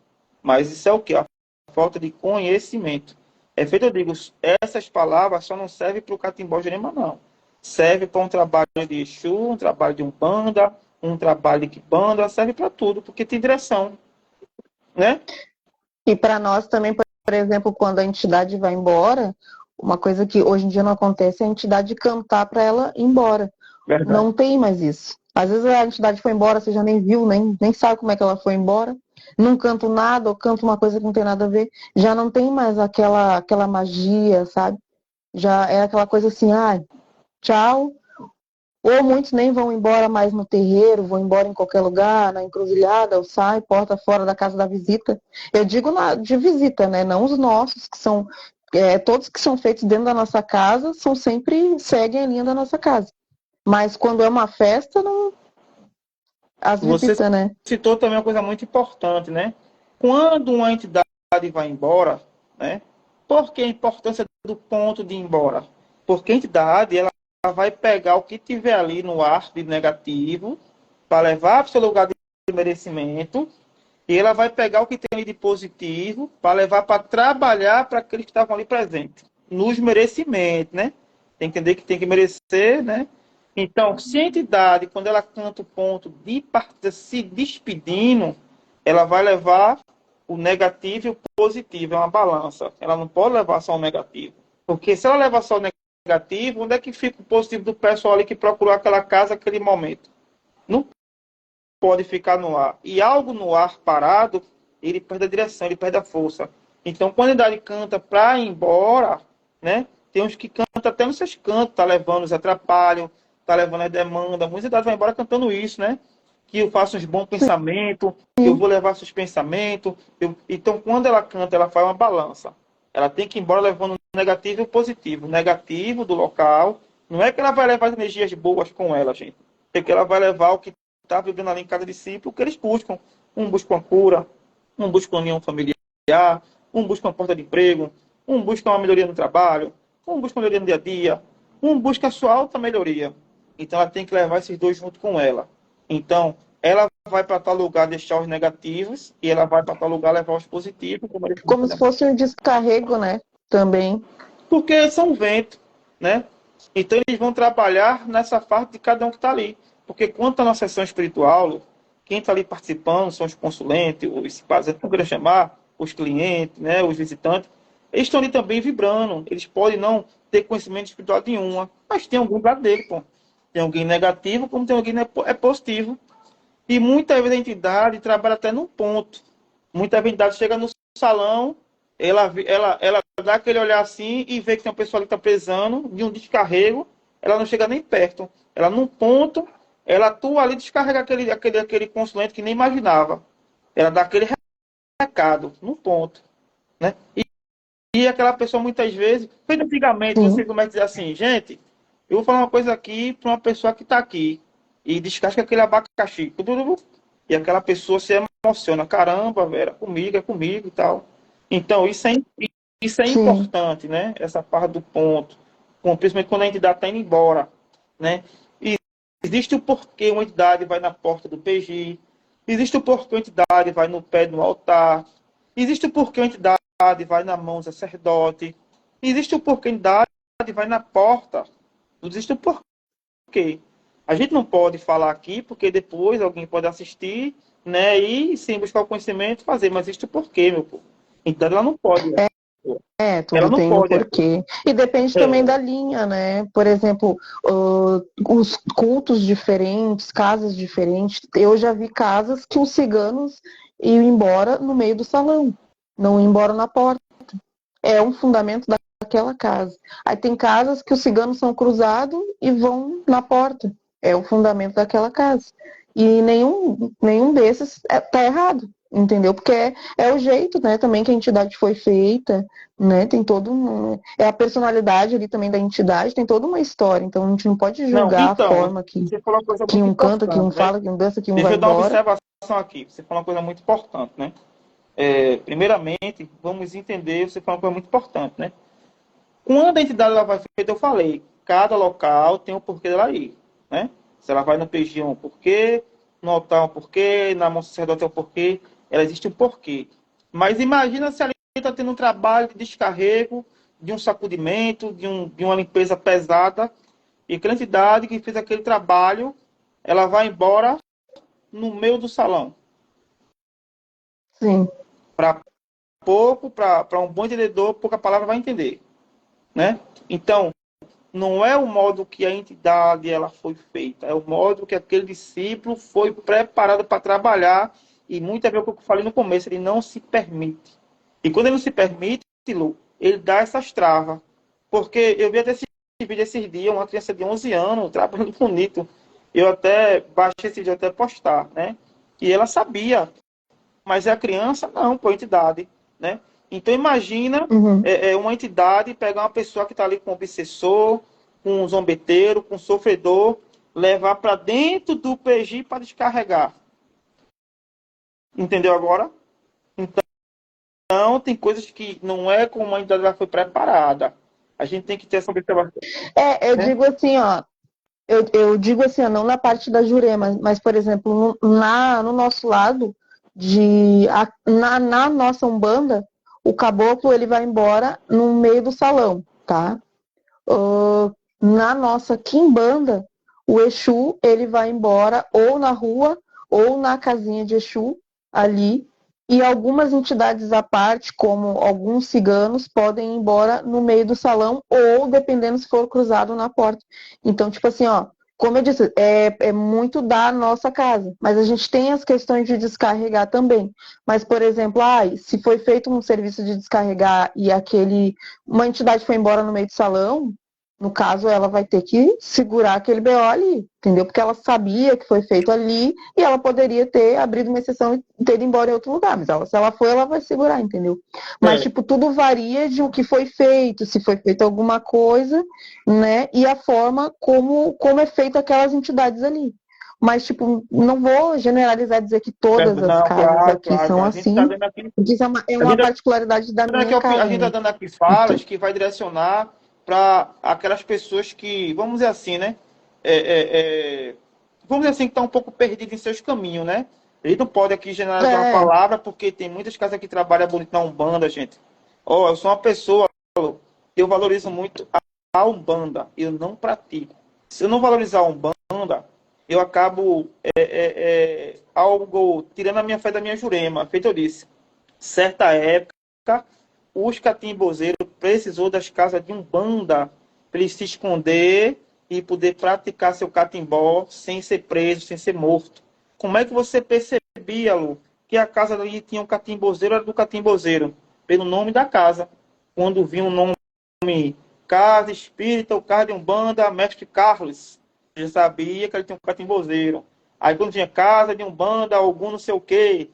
Mas isso é o quê? A falta de conhecimento. É feito, eu digo, essas palavras só não servem para o Catimbó Jurema, não. Serve para um trabalho de Exu, um trabalho de Umbanda, um trabalho de Kibanda, serve para tudo, porque tem direção. Né? E para nós também, por exemplo, quando a entidade vai embora, uma coisa que hoje em dia não acontece é a entidade cantar para ela ir embora. Verdade. Não tem mais isso. Às vezes a entidade foi embora, você já nem viu, nem sabe como é que ela foi embora. Não canto nada, ou canto uma coisa que não tem nada a ver. Já não tem mais aquela magia, sabe? Já é aquela coisa assim, tchau. Ou muitos nem vão embora mais no terreiro, vão embora em qualquer lugar, na encruzilhada, ou sai, porta fora da casa da visita. Eu digo de visita, né? Não os nossos, que são... todos que são feitos dentro da nossa casa, seguem a linha da nossa casa. Mas quando é uma festa, não... As visitas, Você né? citou também uma coisa muito importante, né? Quando uma entidade vai embora, né? Por que a importância do ponto de ir embora? Porque a entidade, ela vai pegar o que tiver ali no ar de negativo para levar para o seu lugar de merecimento e ela vai pegar o que tem ali de positivo para levar para trabalhar para aqueles que estavam ali presentes. Nos merecimentos, né? Tem que entender que tem que merecer, né? Então, se a entidade, quando ela canta o ponto de partida se despedindo, ela vai levar o negativo e o positivo, é uma balança. Ela não pode levar só o negativo. Porque se ela levar só o negativo, onde é que fica o positivo do pessoal ali que procurou aquela casa, aquele momento? Não pode ficar no ar. E algo no ar parado, ele perde a direção, ele perde a força. Então, quando a entidade canta para ir embora, né? Tem uns que cantam até nos seus cantos, tá levando os atrapalhos, tá levando a demanda. Muitas idades vai embora cantando isso, né? Que eu faço uns bons pensamentos, que eu vou levar seus pensamentos. Então, quando ela canta, ela faz uma balança. Ela tem que ir embora levando o negativo e o positivo. O negativo do local, não é que ela vai levar as energias boas com ela, gente. É que ela vai levar o que está vivendo ali em cada discípulo, o que eles buscam. Um busca uma cura, um busca uma união familiar, um busca uma porta de emprego, um busca uma melhoria no trabalho, um busca uma melhoria no dia a dia, um busca a sua alta melhoria. Então, ela tem que levar esses dois junto com ela. Então, ela vai para tal lugar deixar os negativos e ela vai para tal lugar levar os positivos. Como se fosse um descarrego, né? Também. Porque são vento, né? Então, eles vão trabalhar nessa parte de cada um que está ali. Porque quando está na sessão espiritual, Lu, quem está ali participando são os consulentes, os pacientes, como queira chamar, os clientes, né, os visitantes. Eles estão ali também vibrando. Eles podem não ter conhecimento espiritual nenhuma, mas tem algum lado dele, pô. Tem alguém negativo, como tem alguém é positivo. E muitas vezes a entidade trabalha até num ponto. Muitas vezes a entidade chega no salão, ela dá aquele olhar assim e vê que tem uma pessoa ali que está precisando de um descarrego, ela não chega nem perto. Ela num ponto, ela atua ali, descarrega aquele consulente que nem imaginava. Ela dá aquele recado, num ponto. Né? E aquela pessoa muitas vezes, feito antigamente, você começa a dizer assim, gente, eu vou falar uma coisa aqui para uma pessoa que está aqui e descasca aquele abacaxi. E aquela pessoa se emociona. Caramba, velho, é comigo e tal. Então, isso é importante, né? Essa parte do ponto. Principalmente quando a entidade está indo embora, né? E existe o porquê uma entidade vai na porta do PG. Existe o porquê uma entidade vai no pé do altar. Existe o porquê uma entidade vai na mão do sacerdote. Existe o porquê uma entidade vai na porta. Existe o porquê. A gente não pode falar aqui, porque depois alguém pode assistir, né? E sem buscar o conhecimento fazer. Mas existe o porquê, meu povo. Então ela não pode. Tudo tem um porquê. E depende também da linha, né? Por exemplo, os cultos diferentes, casas diferentes. Eu já vi casas que os ciganos iam embora no meio do salão, não iam embora na porta. É um fundamento daquela casa. Aí tem casas que os ciganos são cruzados e vão na porta. É o fundamento daquela casa. E nenhum desses tá errado, entendeu? Porque é o jeito, né, também que a entidade foi feita, né? Tem é a personalidade ali também da entidade, tem toda uma história. Então a gente não pode julgar a forma que um canta, que um fala, que um dança, que um vai embora. Deixa eu dar uma observação aqui. Você falou uma coisa muito importante, né? Primeiramente, vamos entender, você falou uma coisa muito importante, né? Quando a entidade ela vai feita, eu falei, cada local tem um porquê dela ir, né? Se ela vai no PG é um porquê, no altar é um porquê, na mão sacerdote é um porquê, ela existe um porquê. Mas imagina se ali está tendo um trabalho de descarrego, de um sacudimento, de uma limpeza pesada, e aquela entidade que fez aquele trabalho, ela vai embora no meio do salão. Sim. Para um bom entendedor, pouca palavra vai entender, né? Então, não é o modo que a entidade ela foi feita, é o modo que aquele discípulo foi preparado para trabalhar, e muitas vezes o que eu falei no começo, ele não se permite. E quando ele não se permite, Lu, ele dá essas travas. Porque eu vi até esse vídeo esses dias, uma criança de 11 anos, trabalhando bonito. Eu até baixei esse vídeo até postar, né? E ela sabia, mas a criança não, por entidade, né? Então imagina uma entidade pegar uma pessoa que está ali com um obsessor, com um zombeteiro, com um sofredor, levar para dentro do PG para descarregar. Entendeu agora? Então tem coisas que não é como a entidade já foi preparada. A gente tem que ter essa observação. Digo assim, ó. Eu digo assim, ó, não na parte da Jurema, mas, por exemplo, no nosso lado, na nossa Umbanda, o caboclo ele vai embora no meio do salão, tá? Na nossa Quimbanda, o Exu ele vai embora ou na rua ou na casinha de Exu ali, e algumas entidades à parte, como alguns ciganos, podem ir embora no meio do salão ou dependendo se for cruzado na porta. Então, tipo assim, ó, como eu disse, é muito da nossa casa, mas a gente tem as questões de descarregar também. Mas, por exemplo, se foi feito um serviço de descarregar e uma entidade foi embora no meio do salão, no caso, ela vai ter que segurar aquele BO ali, entendeu? Porque ela sabia que foi feito ali e ela poderia ter abrido uma exceção e ter ido embora em outro lugar. Mas se ela for, ela vai segurar, entendeu? Mas, tipo, tudo varia de o que foi feito, se foi feito alguma coisa, né? E a forma como é feito aquelas entidades ali. Mas, tipo, não vou generalizar dizer que todas as Não, casas claro, aqui claro. são A gente está assim, dando aqui, porque isso é a uma gente particularidade da minha a casa, gente tá né? dando aqui Então, falas que vai direcionar para aquelas pessoas que, vamos dizer assim, né? É, vamos dizer assim, que estão um pouco perdidas em seus caminhos, né? A gente não pode aqui generalizar uma é, palavra, porque tem muitas casas que trabalham bonito na Umbanda, gente. Ó, eu sou uma pessoa, eu valorizo muito a Umbanda, eu não pratico. Se eu não valorizar a Umbanda, eu acabo algo tirando a minha fé da minha jurema, feito eu disse. Certa época, os catimbozeiros precisou das casas de Umbanda para ele se esconder e poder praticar seu catimbó sem ser preso, sem ser morto. Como é que você percebia, Lu, que a casa ali tinha um catimbozeiro, era do catimbozeiro? Pelo nome da casa. Quando vinha um nome Casa Espírita, ou Casa de Umbanda, Mestre Carlos, eu já sabia que ele tinha um catimbozeiro. Aí quando tinha casa de Umbanda, algum não sei o quê,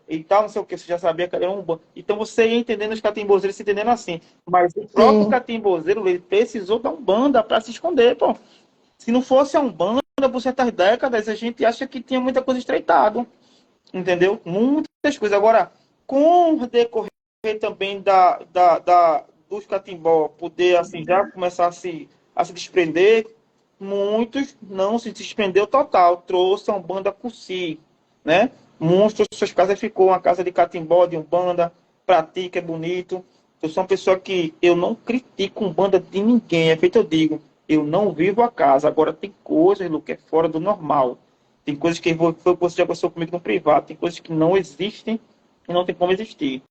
e tal, não sei o quê, você já sabia que era um Umbanda. Então você ia entendendo os catimbozeiros, se entendendo assim. Mas o próprio sim, catimbozeiro, ele precisou da Umbanda para se esconder, pô. Se não fosse a Umbanda, por certas décadas, a gente acha que tinha muita coisa estreitada, entendeu? Muitas coisas. Agora, com o decorrer também dos catimbó poder assim já começar a se desprender, muitos não se desprendeu total, trouxe a Umbanda por si, né? Muitas suas casas ficou uma casa de catimbó, de Umbanda, pratica, é bonito. Eu sou uma pessoa que eu não critico Umbanda de ninguém, é feito eu digo, eu não vivo a casa. Agora tem coisas, Lu, que é fora do normal. Tem coisas que você já conversou comigo no privado, tem coisas que não existem e não tem como existir.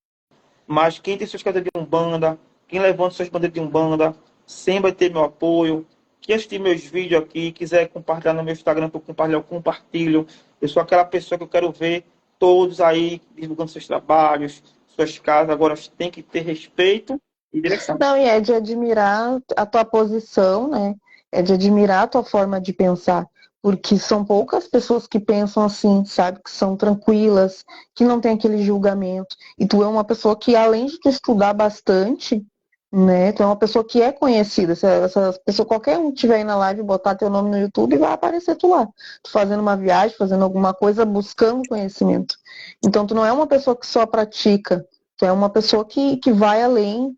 Mas quem tem suas casas de Umbanda, quem levanta suas bandeiras de Umbanda, sempre vai ter meu apoio. Quem assistir meus vídeos aqui, quiser compartilhar no meu Instagram para compartilhar, eu compartilho. Eu sou aquela pessoa que eu quero ver todos aí divulgando seus trabalhos, suas casas. Agora tem que ter respeito e direção. não, e é de admirar a tua posição, né? É de admirar a tua forma de pensar, porque são poucas pessoas que pensam assim, sabe? Que são tranquilas, que não tem aquele julgamento. E tu é uma pessoa que, além de tu estudar bastante, né? Tu é uma pessoa que é conhecida. Se essa pessoa, qualquer um que tiver aí na live, botar teu nome no YouTube, vai aparecer tu lá. Tu fazendo uma viagem, fazendo alguma coisa, buscando conhecimento. Então, tu não é uma pessoa que só pratica. Tu é uma pessoa que vai além,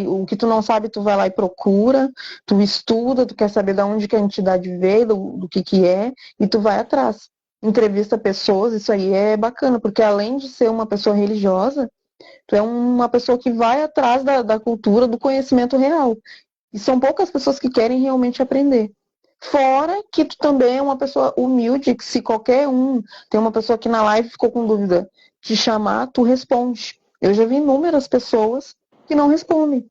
o que tu não sabe, tu vai lá e procura, tu estuda, tu quer saber de onde que a entidade veio, do que é, e tu vai atrás. Entrevista pessoas, isso aí é bacana, porque além de ser uma pessoa religiosa, tu é uma pessoa que vai atrás da cultura, do conhecimento real. E são poucas pessoas que querem realmente aprender. Fora que tu também é uma pessoa humilde, que se qualquer um, tem uma pessoa que na live ficou com dúvida, te chamar, tu responde. Eu já vi inúmeras pessoas que não respondem,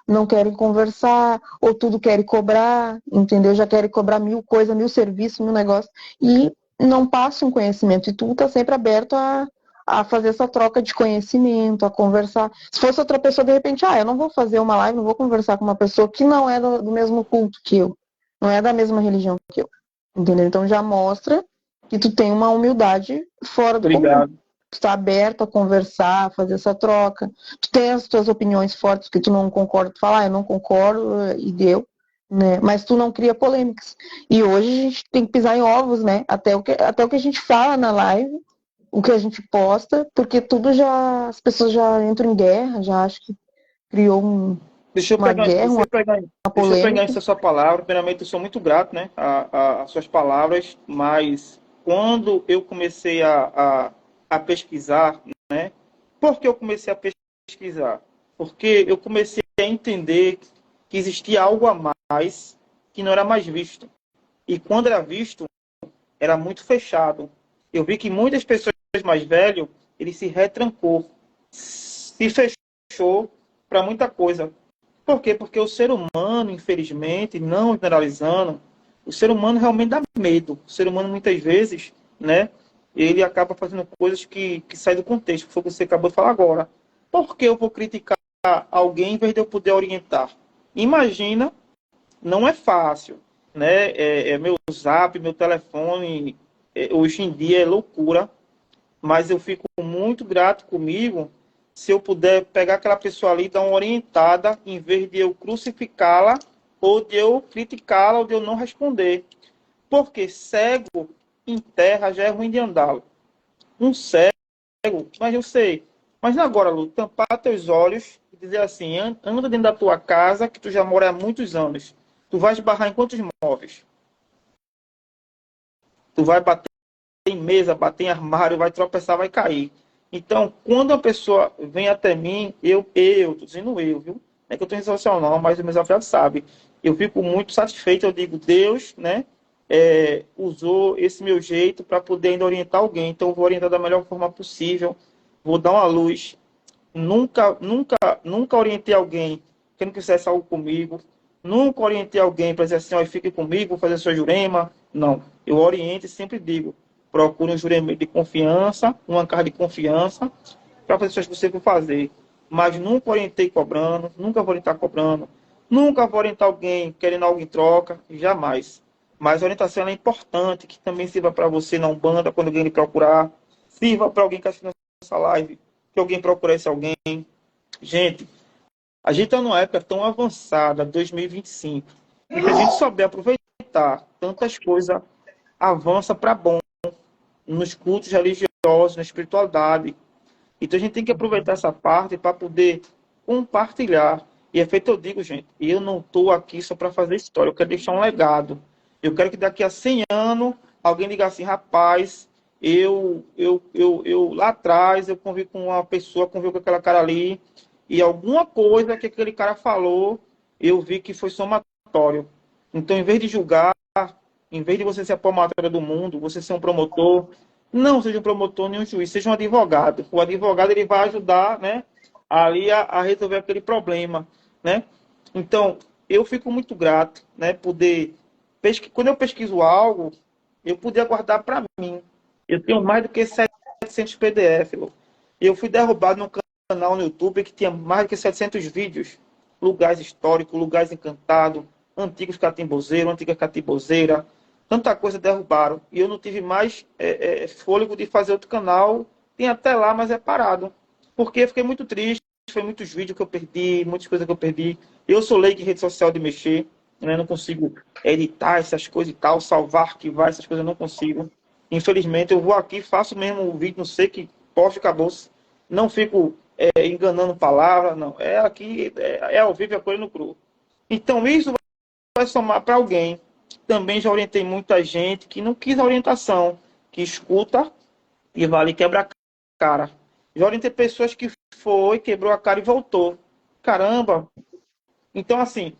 não querem conversar, ou tudo querem cobrar, entendeu? Já querem cobrar mil coisas, mil serviços, mil negócios, e não passam conhecimento. E tu está sempre aberto a fazer essa troca de conhecimento, a conversar. Se fosse outra pessoa, de repente, eu não vou fazer uma live, não vou conversar com uma pessoa que não é do mesmo culto que eu, não é da mesma religião que eu, entendeu? Então já mostra que tu tem uma humildade fora do comum. Obrigado. Tu está aberto a conversar, a fazer essa troca. Tu tem as tuas opiniões fortes que tu não concorda, tu fala, eu não concordo e deu, né? Mas tu não cria polêmicas. E hoje a gente tem que pisar em ovos, né? Até o que a gente fala na live, o que a gente posta, porque tudo já, as pessoas já entram em guerra, já acho que criou Deixa eu uma pegar, guerra, uma deixa eu pegar polêmica. essa sua palavra. Primeiramente, eu sou muito grato, né, às suas palavras, mas quando eu comecei a pesquisar, né, por que eu comecei a pesquisar? Porque eu comecei a entender que existia algo a mais que não era mais visto. E quando era visto, era muito fechado. Eu vi que muitas pessoas mais velhas, ele se retrancou, se fechou para muita coisa. Por quê? Porque o ser humano, infelizmente, não generalizando, o ser humano realmente dá medo. O ser humano, muitas vezes, né, ele acaba fazendo coisas que saem do contexto, que foi o que você acabou de falar agora. Por que eu vou criticar alguém em vez de eu poder orientar? Imagina, não é fácil, né? Meu zap, meu telefone, hoje em dia é loucura, mas eu fico muito grato comigo se eu puder pegar aquela pessoa ali e dar uma orientada, em vez de eu crucificá-la, ou de eu criticá-la, ou de eu não responder. Porque cego em terra já é ruim de andá-lo. Um cego, mas eu sei. Mas agora, Lu, tampar teus olhos e dizer assim, anda dentro da tua casa, que tu já mora há muitos anos. Tu vai esbarrar em quantos móveis? Tu vai bater em mesa, bater em armário, vai tropeçar, vai cair. Então, quando a pessoa vem até mim, tô dizendo eu, viu? Não é que eu estou em social não, mas o meu afiliado sabe. Eu fico muito satisfeito, eu digo, Deus, né, usou esse meu jeito para poder ainda orientar alguém. Então, eu vou orientar da melhor forma possível, vou dar uma luz. Nunca orientei alguém que não quisesse algo comigo. Nunca orientei alguém para dizer assim, ó, fique comigo, vou fazer sua jurema. Não. Eu oriento e sempre digo, procure um juramento de confiança, uma carta de confiança, para fazer as coisas que você for fazer. Mas nunca orientei cobrando, nunca vou orientar cobrando, nunca vou orientar alguém querendo algo em troca, jamais. Mas a orientação é importante, que também sirva para você na Umbanda, quando alguém lhe procurar, sirva para alguém que assina essa live, que alguém procure esse alguém. Gente, a gente está numa época tão avançada, 2025, e se a gente souber aproveitar tantas coisas, avança para bom nos cultos religiosos, na espiritualidade. Então a gente tem que aproveitar essa parte para poder compartilhar. E é feito eu digo, gente, eu não estou aqui só para fazer história, eu quero deixar um legado. Eu quero que daqui a 100 anos alguém diga assim, rapaz, eu lá atrás eu convivi com uma pessoa, convivi com aquela cara ali, e alguma coisa que aquele cara falou, eu vi que foi somatório. Então, em vez de julgar, em vez de você ser a palmatória do mundo, você ser um promotor, não seja um promotor nem um juiz, seja um advogado. O advogado ele vai ajudar, né, ali a resolver aquele problema, né? Então, eu fico muito grato, né, poder quando eu pesquiso algo, eu podia guardar para mim. Eu tenho mais do que 700 PDF. Eu fui derrubado num canal no YouTube que tinha mais do que 700 vídeos, lugares históricos, lugares encantados, antigos catimbozeiros, antiga catimbozeira, tanta coisa derrubaram. E eu não tive mais fôlego de fazer outro canal. Tem até lá, mas é parado. Porque eu fiquei muito triste. Foi muitos vídeos que eu perdi, muitas coisas que eu perdi. Eu sou leigo em rede social de mexer, né? Não consigo editar essas coisas e tal, salvar, arquivar, essas coisas eu não consigo. Infelizmente, eu vou aqui, faço mesmo o vídeo, não sei que posto, acabou. Não fico enganando palavra, não. É aqui, ao vivo, é coisa no cru. Então, isso vai somar para alguém. Também já orientei muita gente que não quis a orientação, que escuta e vai ali quebra a cara. Já orientei pessoas que foi, quebrou a cara e voltou. Caramba! Então, assim,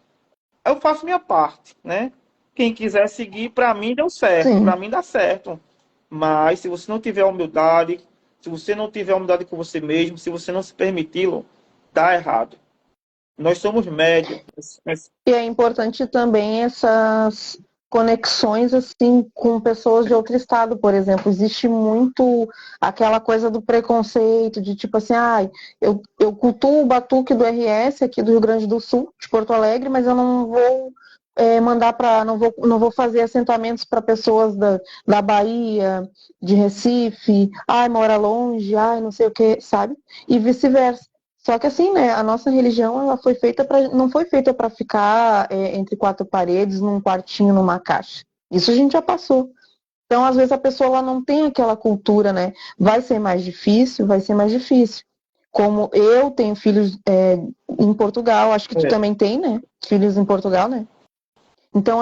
eu faço minha parte, né? Quem quiser seguir, para mim deu certo, para Sim. mim dá certo. Mas se você não tiver humildade, se você não tiver humildade com você mesmo, se você não se permiti-lo, dá errado. Nós somos médios. E é importante também essas conexões assim com pessoas de outro estado, por exemplo. Existe muito aquela coisa do preconceito, de tipo assim, eu cultuo o batuque do RS aqui do Rio Grande do Sul, de Porto Alegre, mas eu não vou mandar para, não vou fazer assentamentos para pessoas da Bahia, de Recife, mora longe, não sei o que, sabe? E vice-versa. Só que assim, né, a nossa religião ela foi feita para, não foi feita para ficar entre quatro paredes, num quartinho, numa caixa. Isso a gente já passou. Então, às vezes a pessoa ela não tem aquela cultura, né? Vai ser mais difícil, vai ser mais difícil. Como eu tenho filhos em Portugal, acho que tu É, também tem, né? Filhos em Portugal, né? Então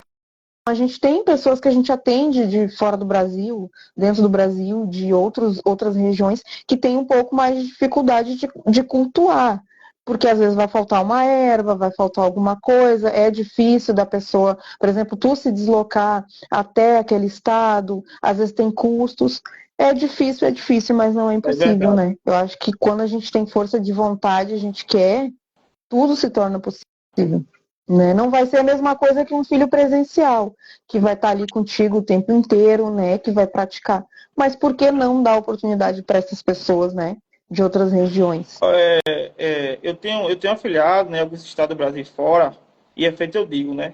a gente tem pessoas que a gente atende de fora do Brasil, dentro do Brasil, de outras regiões, que tem um pouco mais de dificuldade de cultuar. Porque às vezes vai faltar uma erva, vai faltar alguma coisa, é difícil da pessoa, por exemplo, tu se deslocar até aquele estado, às vezes tem custos. É difícil, mas não é é impossível, verdade. né? Eu acho que quando a gente tem força de vontade, a gente quer, tudo se torna possível. Né? Não vai ser a mesma coisa que um filho presencial, que vai estar ali contigo o tempo inteiro, né? Que vai praticar. Mas por que não dar oportunidade para essas pessoas, né? De outras regiões? Eu tenho afiliado, né, alguns estados do Brasil e fora, e é feito eu digo, né?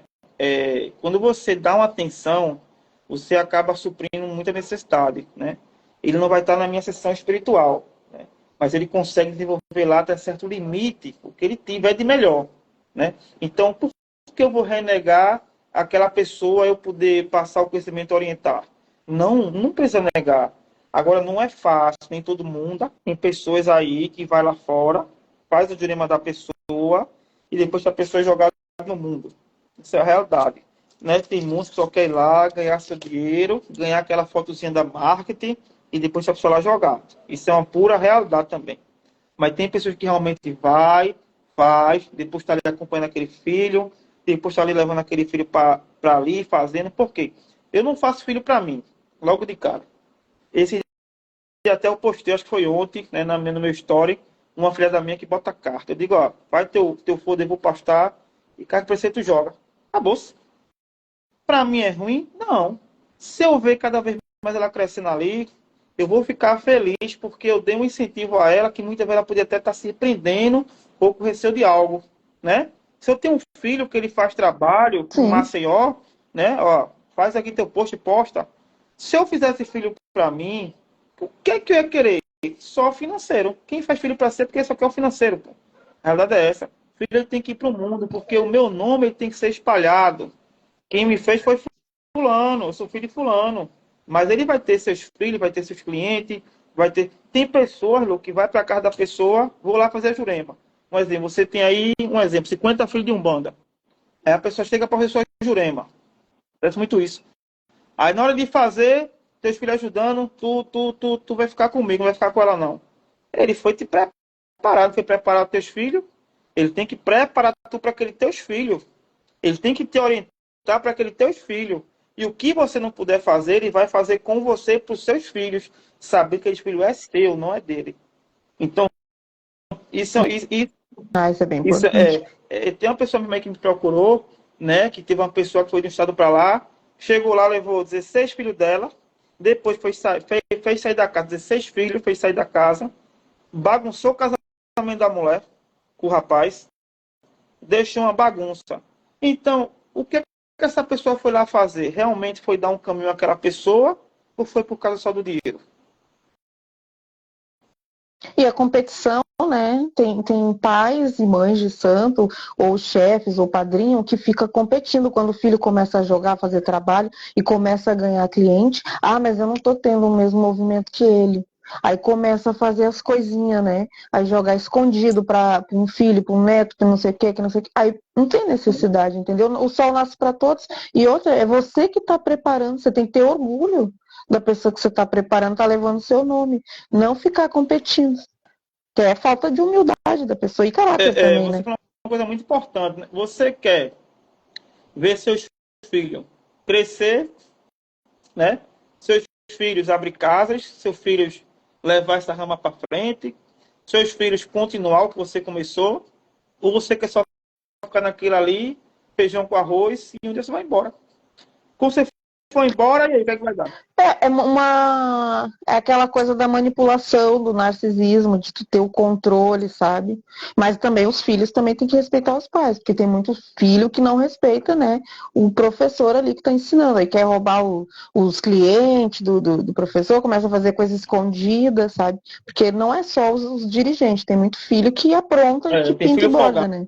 Quando você dá uma atenção, você acaba suprindo muita necessidade, né? Ele não vai estar na minha sessão espiritual, né? Mas ele consegue desenvolver lá até certo limite, o que ele tiver de melhor, né? Então, por que eu vou renegar aquela pessoa eu poder passar o conhecimento e orientar? Não, não precisa negar. Agora, não é fácil, nem todo mundo. Tem pessoas aí que vai lá fora, faz o dilema da pessoa e depois a pessoa é jogada no mundo. Isso é a realidade. Né? Tem muitos que só quer ir lá ganhar seu dinheiro, ganhar aquela fotozinha da marketing e depois a pessoa lá jogar. Isso é uma pura realidade também. Mas tem pessoas que realmente vai, faz, depois está ali acompanhando aquele filho, depois está ali levando aquele filho para ali, fazendo. Por quê? Eu não faço filho para mim, logo de cara. Esse dia até eu postei, acho que foi ontem, né, no meu story, uma filha da minha que bota carta. Eu digo, ó, faz teu folder, eu vou postar, e cada preceito joga. Acabou-se. Para mim é ruim? Não. Se eu ver cada vez mais ela crescendo ali, eu vou ficar feliz porque eu dei um incentivo a ela que muitas vezes ela podia até estar se prendendo ou com receio de algo, né? Se eu tenho um filho que ele faz trabalho em Sim, Maceió, né? Ó, faz aqui teu post e posta. Se eu fizesse filho para mim, o que é que eu ia querer? Só financeiro. Quem faz filho para ser porque só quer o financeiro, pô. A realidade é essa. O filho ele tem que ir para o mundo porque o meu nome ele tem que ser espalhado. Quem me fez foi fulano, eu sou filho de fulano. Mas ele vai ter seus filhos, vai ter seus clientes, vai ter. Tem pessoas, Lu, que vai para casa da pessoa, vou lá fazer a jurema. Um exemplo, você tem aí, um exemplo, 50 filhos de Umbanda. Aí a pessoa chega para fazer sua jurema. Parece muito isso. Aí na hora de fazer, teus filhos ajudando, tu vai ficar comigo, não vai ficar com ela não. Ele foi te preparar, foi preparar teus filhos. Ele tem que preparar tu para aqueles teus filhos. Ele tem que te orientar para aqueles teus filhos. E o que você não puder fazer, ele vai fazer com você para os seus filhos. Saber que aquele filho é seu, não é dele. Então, isso, isso é bem isso importante. tem uma pessoa mesmo aí que me procurou, né? Que teve uma pessoa que foi de um estado para lá, chegou lá, levou 16 filhos dela, depois fez sair da casa, 16 filhos, fez sair da casa, bagunçou o casamento da mulher com o rapaz, deixou uma bagunça. Então, o que essa pessoa foi lá fazer? Realmente foi dar um caminho àquela pessoa ou foi por causa só do dinheiro? E a competição, né? Tem pais e mães de santo, ou chefes, ou padrinho, que fica competindo quando o filho começa a jogar, fazer trabalho e começa a ganhar cliente. Ah, mas eu não tô tendo o mesmo movimento que ele. Aí começa a fazer as coisinhas, né? Aí jogar escondido para um filho, para um neto, que não sei o que, que não sei o que. Aí não tem necessidade, entendeu? O sol nasce para todos. E outra, é você que está preparando, você tem que ter orgulho da pessoa que você está preparando, está levando o seu nome. Não ficar competindo. Que é falta de humildade da pessoa e caráter também, Você né? falou uma coisa muito importante, né? Você quer ver seus filhos crescer, né? Seus filhos abrir casas, seus filhos levar essa rama para frente, seus filhos continuar o que você começou, ou você quer só ficar naquilo ali, feijão com arroz, e um dia você vai embora. Quando você for embora, e aí, o que é que vai dar? É aquela coisa da manipulação, do narcisismo, de tu ter o controle, sabe? Mas também os filhos também têm que respeitar os pais, porque tem muito filho que não respeita, né? O professor ali que está ensinando, aí quer roubar os clientes do professor, começa a fazer coisa escondida, sabe? Porque não é só os dirigentes, tem muito filho que apronta e que Tem pinta e filho borda, folgado. né?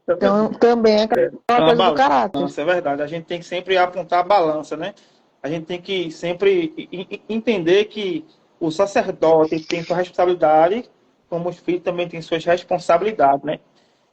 Então também é É aquela uma coisa do caráter. balança, é verdade. A gente tem que sempre apontar a balança, né? A gente tem que sempre entender que o sacerdote tem sua responsabilidade, como os filhos também têm suas responsabilidades, né?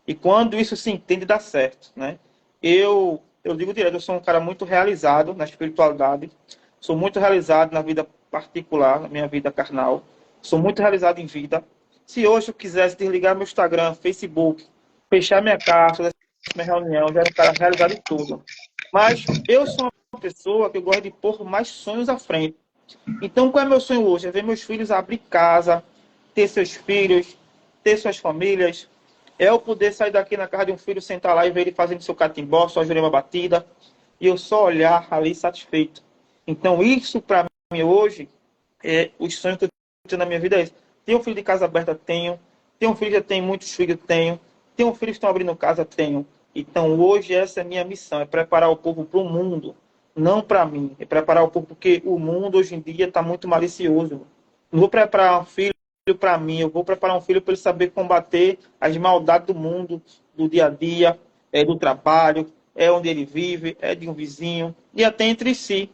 E quando isso se entende, dá certo, né? Eu digo direto, eu sou um cara muito realizado na espiritualidade, sou muito realizado na vida particular, na minha vida carnal, sou muito realizado em vida. Se hoje eu quisesse desligar meu Instagram, Facebook, fechar minha casa, minha reunião, já era um cara realizado em tudo. Mas eu sou uma pessoa que eu gosto de pôr mais sonhos à frente. Então, qual é meu sonho hoje? É ver meus filhos abrir casa, ter seus filhos, ter suas famílias, É eu poder sair daqui na casa de um filho, sentar lá e ver ele fazendo seu catimbó, sua jurema batida, e eu só olhar ali satisfeito. Então, isso para mim hoje, os sonhos que eu tenho na minha vida é isso. Tenho um filho de casa aberta? Tenho. Tenho um filho que já tem muitos filhos? Tenho. Tenho um filho que estão abrindo casa? Tenho. Então, hoje, essa é a minha missão, é preparar o povo para o mundo, não para mim. É preparar o povo, porque o mundo, hoje em dia, está muito malicioso. Não vou preparar um filho para mim, eu vou preparar um filho para ele saber combater as maldades do mundo, do dia a dia, do trabalho, onde ele vive, de um vizinho, e até entre si,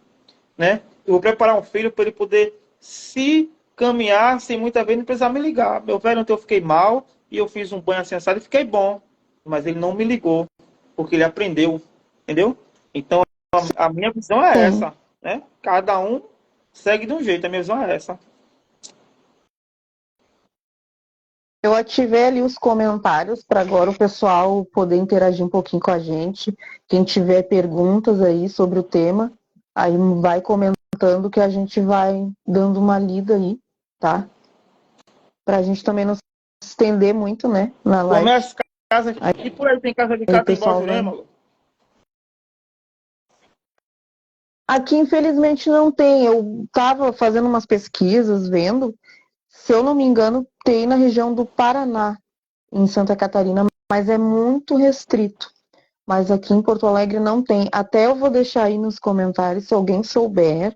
né? Eu vou preparar um filho para ele poder se caminhar sem muitas vezes não precisar me ligar. Meu velho, ontem eu fiquei mal e eu fiz um banho assensado e fiquei bom, mas ele não me ligou, porque ele aprendeu, entendeu? Então, a minha visão é Sim. essa, né? Cada um segue de um jeito, a minha visão é essa. Eu ativei ali os comentários para agora o pessoal poder interagir um pouquinho com a gente. Quem tiver perguntas aí sobre o tema, aí vai comentando que a gente vai dando uma lida aí, tá? Pra gente também não se estender muito, né, na Como live. é as casas, e por aí tem casa de Aí o catimbó, pessoal vai. Jurema? Aqui, infelizmente, não tem. Eu tava fazendo umas pesquisas, vendo. Se eu não me engano, tem na região do Paraná, em Santa Catarina, mas é muito restrito. Mas aqui em Porto Alegre não tem. Até eu vou deixar aí nos comentários, se alguém souber.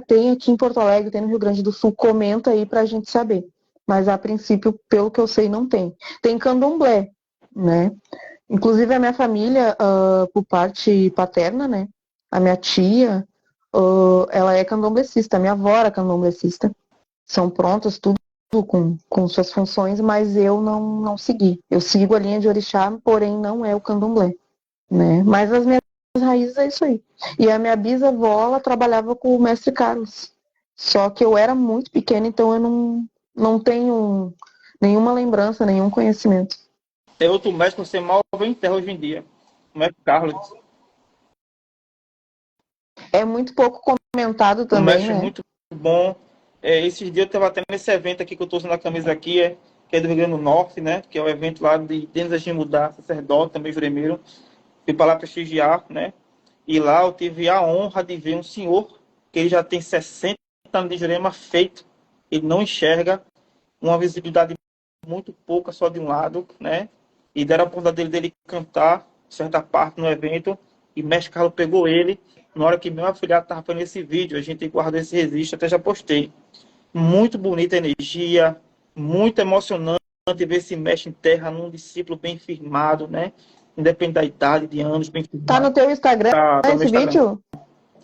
Tem aqui em Porto Alegre, tem no Rio Grande do Sul, comenta aí pra gente saber. Mas a princípio, pelo que eu sei, não tem. Tem candomblé, né? Inclusive a minha família, por parte paterna, né? A minha tia, ela é candomblecista, a minha avó era candomblecista. São prontas tudo com suas funções, mas eu não segui. Eu sigo a linha de orixá, porém não é o candomblé, né? Mas as minhas raízes é isso aí. E a minha bisavó, ela trabalhava com o mestre Carlos. Só que eu era muito pequena, então eu não tenho nenhuma lembrança, nenhum conhecimento. É outro mestre que você mal vê em terra hoje em dia. O mestre Carlos. É muito pouco comentado Um também, mestre né? muito bom. Esses dias eu estava até nesse evento aqui que eu estou usando a camisa aqui, que é do Rio Grande do Norte, né? Que é o evento lá de Denis Agimudá, sacerdote, também juremeiro. Fui para lá prestigiar, né? E lá eu tive a honra de ver um senhor que ele já tem 60 anos de jurema feito. Ele não enxerga, uma visibilidade muito pouca, só de um lado, né? E deram a oportunidade dele cantar certa parte no evento, e Mestre Carlos pegou ele na hora que meu afilhado estava fazendo esse vídeo. A gente guardou esse registro, até já postei. Muito bonita energia, muito emocionante ver esse mestre em terra num discípulo bem firmado, né? Independente da idade, de anos, bem Tá firmado. no teu Instagram Tá no meu esse Instagram. vídeo?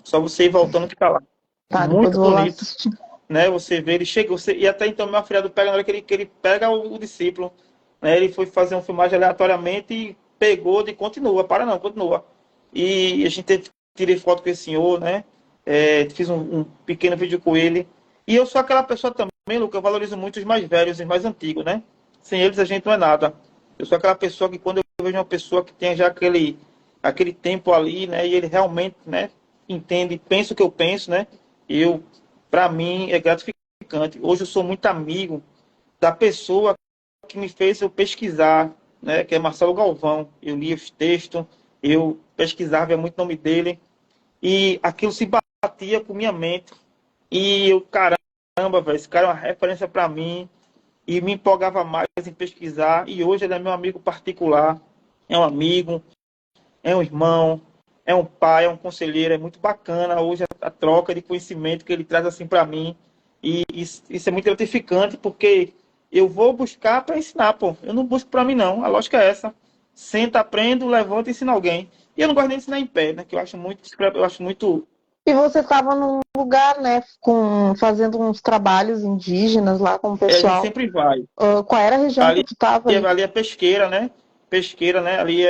Só você ir voltando que tá lá. Tá, depois Muito eu vou lá bonito, assistir. né? Você vê, ele chega, e até então meu afilhado pega na hora que ele pega o discípulo, né? Ele foi fazer uma filmagem aleatoriamente e pegou de continua, para não, continua. E a gente tirei foto com esse senhor, né? Fiz um pequeno vídeo com ele. E eu sou aquela pessoa também, Luca, eu valorizo muito os mais velhos e mais antigos, né? Sem eles a gente não é nada. Eu sou aquela pessoa que quando eu vejo uma pessoa que tem já aquele tempo ali, né? E ele realmente, né? Entende, pensa o que eu penso, né? Eu, para mim, é gratificante. Hoje eu sou muito amigo da pessoa que me fez eu pesquisar, né? Que é Marcelo Galvão. Eu li os textos, eu pesquisava, via muito o nome dele, e aquilo se batia com minha mente. E eu, caramba, velho, esse cara é uma referência para mim, e me empolgava mais em pesquisar. E hoje ele é meu amigo particular, é um amigo, é um irmão, é um pai, é um conselheiro. É muito bacana hoje a troca de conhecimento que ele traz assim para mim. E isso é muito gratificante, porque eu vou buscar para ensinar, pô. Eu não busco para mim, não. A lógica é essa. Senta, aprendo, levanta e ensina alguém. E eu não gosto nem de ensinar em pé, né? Que eu acho muito. E você estava num lugar, né, fazendo uns trabalhos indígenas lá com o A gente pessoal. sempre vai. Qual era a região que Ali, tu estava ali? ali é pesqueira, né? Pesqueira, né? Ali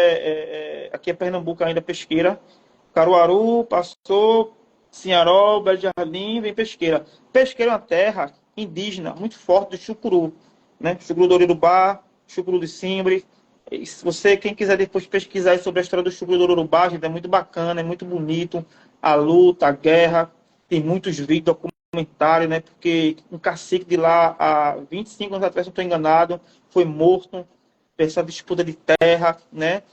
aqui é Pernambuco ainda, pesqueira. Caruaru, passou, Sinharó, Belo Jardim, vem Pesqueira. Pesqueira é uma terra indígena muito forte do chucuru, né? Chucuru do Urubá, chucuru de Simbre. E se você, quem quiser depois pesquisar sobre a história do chucuru do Urubá, gente, é muito bacana, é muito bonito. A luta, a guerra, tem muitos vídeos, documentários, né? Porque um cacique de lá, há 25 anos atrás, se não estou enganado, foi morto, essa disputa de terra, né?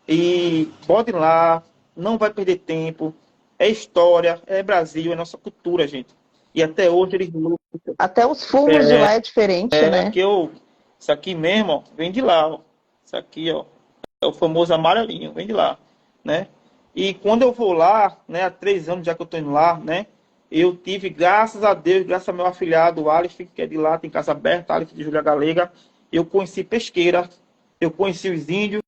E pode ir lá, não vai perder tempo. É história, é Brasil, é nossa cultura, gente. E até hoje eles lutam. Até os fumos de lá é diferente, né? Que isso aqui mesmo, ó, vem de lá, ó. Isso aqui, ó, é o famoso amarelinho, vem de lá, né? E quando eu vou lá, né, há 3 anos já que eu estou indo lá, né, eu tive, graças a Deus, graças ao meu afilhado, o Aleph, que é de lá, tem casa aberta, Aleph de Júlia Galega, eu conheci pesqueira, eu conheci os índios,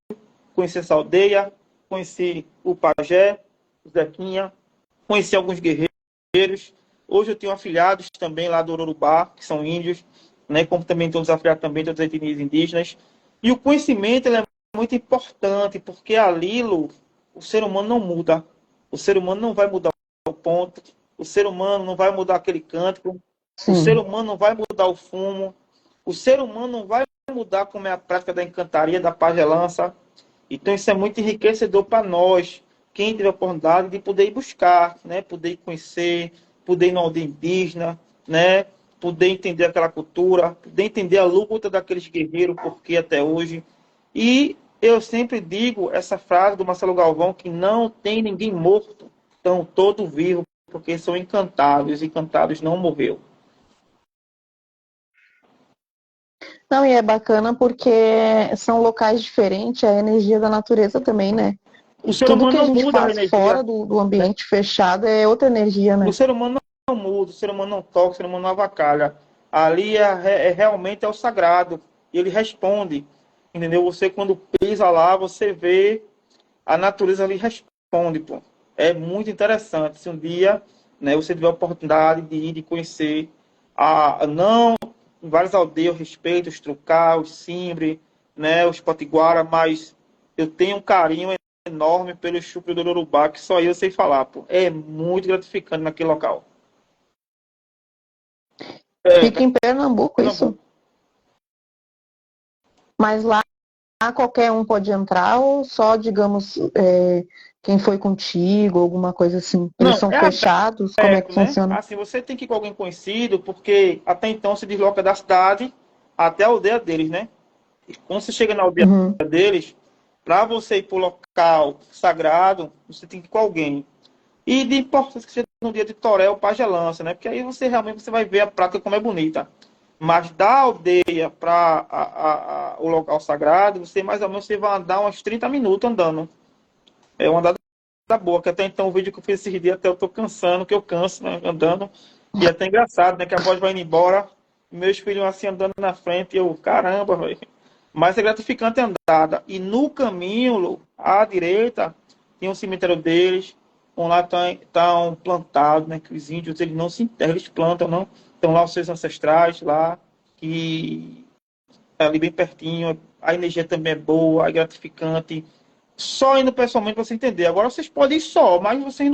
conheci essa aldeia, conheci o pajé, o Zequinha, conheci alguns guerreiros. Hoje eu tenho afilhados também lá do Urubá, que são índios, né, como também todos os afiliados também de outras etnias indígenas. E o conhecimento ele é muito importante, porque ali, Lu, o ser humano não muda. O ser humano não vai mudar o ponto, o ser humano não vai mudar aquele cântico, o ser humano não vai mudar o fumo, o ser humano não vai mudar como é a prática da encantaria, da pagelança. Então isso é muito enriquecedor para nós, quem tiver a oportunidade de poder ir buscar, né, poder ir conhecer, poder ir na aldeia indígena, né, poder entender aquela cultura, poder entender a luta daqueles guerreiros, porque até hoje. E eu sempre digo essa frase do Marcelo Galvão, que não tem ninguém morto, estão todos vivos, porque são encantados, e encantados não morreu. Não, e é bacana porque são locais diferentes, a energia da natureza também, né? O ser Tudo que humano a não gente muda a faz energia. fora do ambiente fechado é outra energia, né? O ser humano não muda, o ser humano não toca, o ser humano não avacalha. Ali realmente é o sagrado. E ele responde. Entendeu? Você, quando pisa lá, você vê a natureza ali responde, pô. É muito interessante. Se um dia, né, você tiver a oportunidade de ir, de conhecer, não em várias aldeias, eu respeito os Trucá, os Simbre, né, os Potiguara, mas eu tenho um carinho enorme pelo Chucro do Urubá, que só eu sei falar, pô. É muito gratificante naquele local. Fica em Pernambuco, isso? Pernambuco. Mas lá qualquer um pode entrar ou só, digamos, quem foi contigo, alguma coisa assim? Eles Não, são é fechados? Como é que aberto, né? funciona? Assim, você tem que ir com alguém conhecido, porque até então se desloca da cidade até a aldeia deles, né? E quando você chega na aldeia Uhum. deles, para você ir para o local sagrado, você tem que ir com alguém. E de importância que seja no dia de Toré ou Pagelança, né? Porque aí você realmente você vai ver a prática como é bonita. Mas da aldeia para o local sagrado, você mais ou menos você vai andar uns 30 minutos andando. É uma andada boa, que até então o vídeo que eu fiz esses dias até eu tô cansando, que eu canso, né, andando. E é até engraçado, né? Que a voz vai indo embora, meus filhos assim andando na frente, e eu, caramba, velho. Mas é gratificante a andada. E no caminho, Lu, à direita, tem um cemitério deles, onde lá estão plantados, né? Que os índios eles não se enterram, eles plantam, não. Estão lá os seus ancestrais, lá, que é ali bem pertinho. A energia também é boa, é gratificante. Só indo pessoalmente para você entender. Agora vocês podem ir só, mas vocês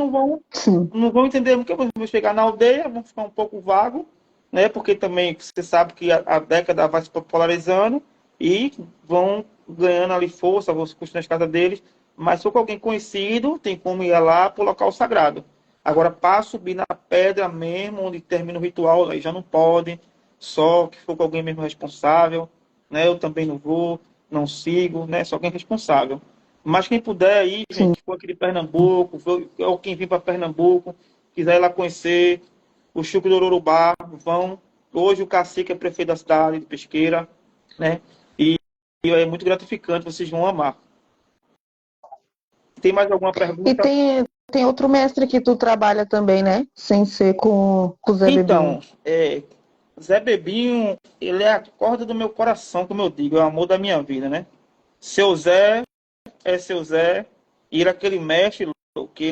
Sim. não vão entender porque vocês vão chegar na aldeia, vão ficar um pouco vago, né? Porque também você sabe que a década vai se popularizando e vão ganhando ali força, vão se construindo as casas deles. Mas se for com alguém conhecido, tem como ir lá para o local sagrado. Agora, para subir na pedra mesmo, onde termina o ritual, aí já não pode. Só que for com alguém mesmo responsável, né? Eu também não vou, não sigo, né? Só quem é responsável. Mas quem puder aí, Sim. gente, for aqui de Pernambuco, ou quem vir para Pernambuco, quiser ir lá conhecer o Chucro do Urubá, vão. Hoje o cacique é prefeito da cidade de Pesqueira, né? E é muito gratificante, vocês vão amar. Tem mais alguma E pergunta? tem outro mestre que tu trabalha também, né? Sem ser com o Zé Bebinho. Então, Zé Bebinho, ele é a corda do meu coração, como eu digo, é o amor da minha vida, né? Seu Zé é seu Zé, e ele é aquele mestre que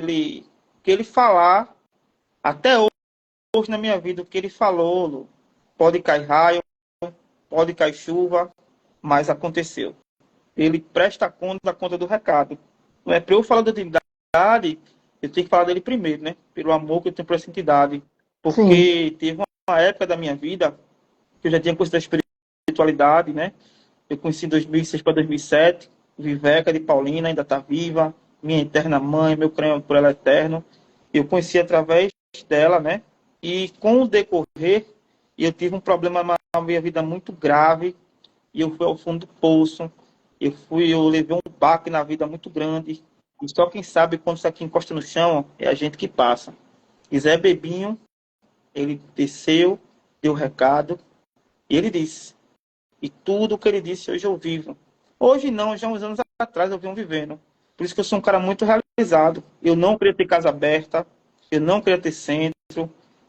ele falar, até hoje na minha vida, o que ele falou, Lu, pode cair raio, pode cair chuva, mas aconteceu. Ele presta conta da conta do recado. Não é para eu falar da divindade, eu tenho que falar dele primeiro, né? Pelo amor que eu tenho por essa entidade. Sim. Porque teve uma época da minha vida que eu já tinha conhecido a espiritualidade, né? Eu conheci em 2006 para 2007, Viveca de Paulina, ainda está viva, minha eterna mãe, meu creio por ela eterno. Eu conheci através dela, né? E com o decorrer, eu tive um problema na minha vida muito grave, e eu fui ao fundo do poço. Eu levei um baque na vida muito grande. E só quem sabe quando isso aqui encosta no chão é a gente que passa. E Zé Bebinho, ele desceu, deu recado, e ele disse. E tudo o que ele disse hoje eu vivo. Hoje não, já uns anos atrás eu venho vivendo. Por isso que eu sou um cara muito realizado. Eu não queria ter casa aberta, eu não queria ter centro.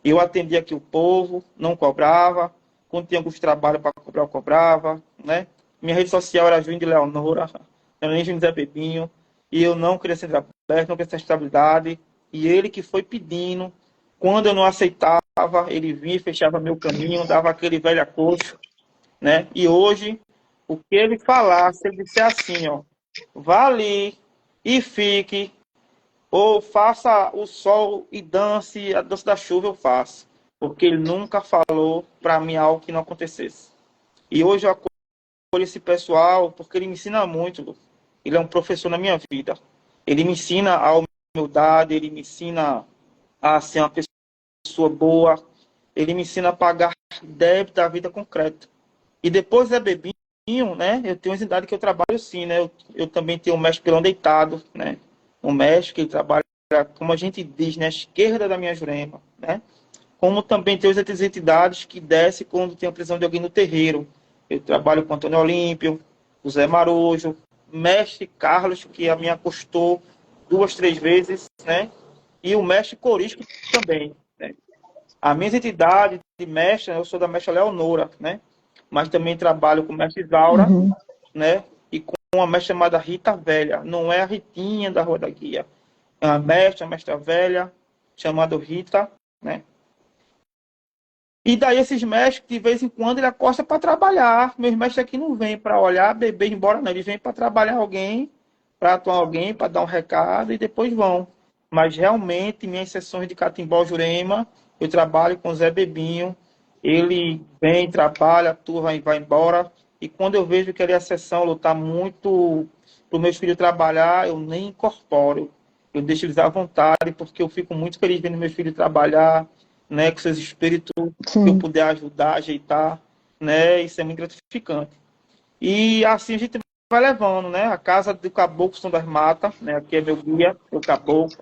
Eu atendia aqui o povo, não cobrava. Quando tinha alguns trabalhos para cobrar, eu cobrava. Né? Minha rede social era Juim de Leonora, era nem Juim de Zé Bebinho. E eu não queria centro aberto, não queria ter estabilidade. E ele que foi pedindo. Quando eu não aceitava, ele vinha e fechava meu caminho, dava aquele velho acocho. Né? E hoje, o que ele falar, se ele disser assim, ó, vá ali e fique, ou faça o sol e dance, a dança da chuva eu faço. Porque ele nunca falou para mim algo que não acontecesse. E hoje eu acolho esse pessoal porque ele me ensina muito, Lu. Ele é um professor na minha vida. Ele me ensina a humildade, ele me ensina a ser uma pessoa boa, ele me ensina a pagar débito da vida concreta. E depois é Bebinho, né? Eu tenho uma entidade que eu trabalho sim, né? Eu também tenho um mestre Pilão Deitado, né? Um mestre que trabalha, como a gente diz, na esquerda da minha Jurema, né? Como também tem outras entidades que descem quando tem a prisão de alguém no terreiro. Eu trabalho com o Antônio Olímpio, o Zé Marujo, mestre Carlos, que a me acostou 2, 3 vezes, né? E o mestre Corisco também, né? A minha entidade de mestre, eu sou da mestra Leonora, né? Mas também trabalho com mestre Isaura, Uhum. né? E com uma mestra chamada Rita Velha. Não é a Ritinha da Rua da Guia. É uma mestra velha, chamada Rita, né? E daí esses mestres, de vez em quando, ele acosta para trabalhar. Meus mestres aqui não vêm para olhar, beber e ir embora, não. Eles vêm para trabalhar alguém, para atuar alguém, para dar um recado e depois vão. Mas realmente, minhas sessões de Catimbó Jurema, eu trabalho com o Zé Bebinho. Ele vem, trabalha, atua, vai embora. E quando eu vejo que ali a sessão lutar muito para os meus filhos trabalhar, eu nem incorporo. Eu deixo eles à vontade, porque eu fico muito feliz vendo meus filhos trabalhar, né, com seus espíritos, que eu Sim. puder ajudar, ajeitar, né, isso é muito gratificante. E assim a gente vai levando, né, a casa do Caboclo São das Matas, né, aqui é meu guia, o Caboclo,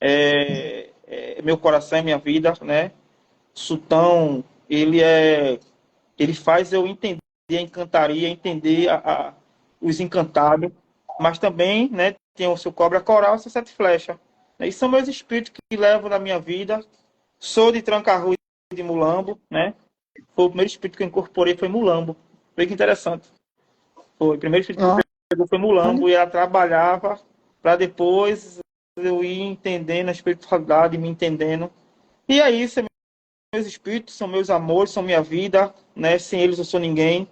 é meu coração, é minha vida, né, Sultão, ele faz eu entender a encantaria, entender os encantados, mas também, né, tem o seu cobra coral e o seu sete flechas. E são meus espíritos que levo na minha vida. Sou de Tranca-Rua e de Mulambo, né? Foi o primeiro espírito que eu incorporei, foi Mulambo. Foi que interessante. Foi o primeiro espírito que pegou foi Olha, Mulambo e ela trabalhava para depois eu ir entendendo a espiritualidade, me entendendo. E é isso, meus espíritos, são meus amores, são minha vida, né? Sem eles eu sou ninguém.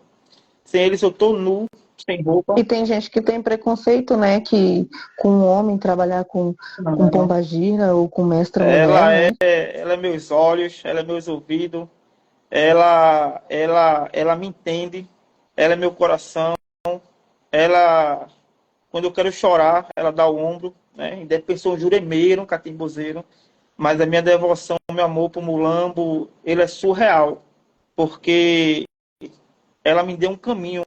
Sem eles eu tô nu, sem roupa. e tem gente que tem preconceito, né? Que com um homem trabalhar com Não. pombagira ou com mestra mulher, Ela né? ela é meus olhos, ela é meus ouvidos, ela me entende, ela é meu coração, ela, quando eu quero chorar, ela dá o ombro, né? Ainda pensou um juremeiro, um catimbozeiro, mas a minha devoção, meu amor por Mulambo, ele é surreal, porque ela me deu um caminho,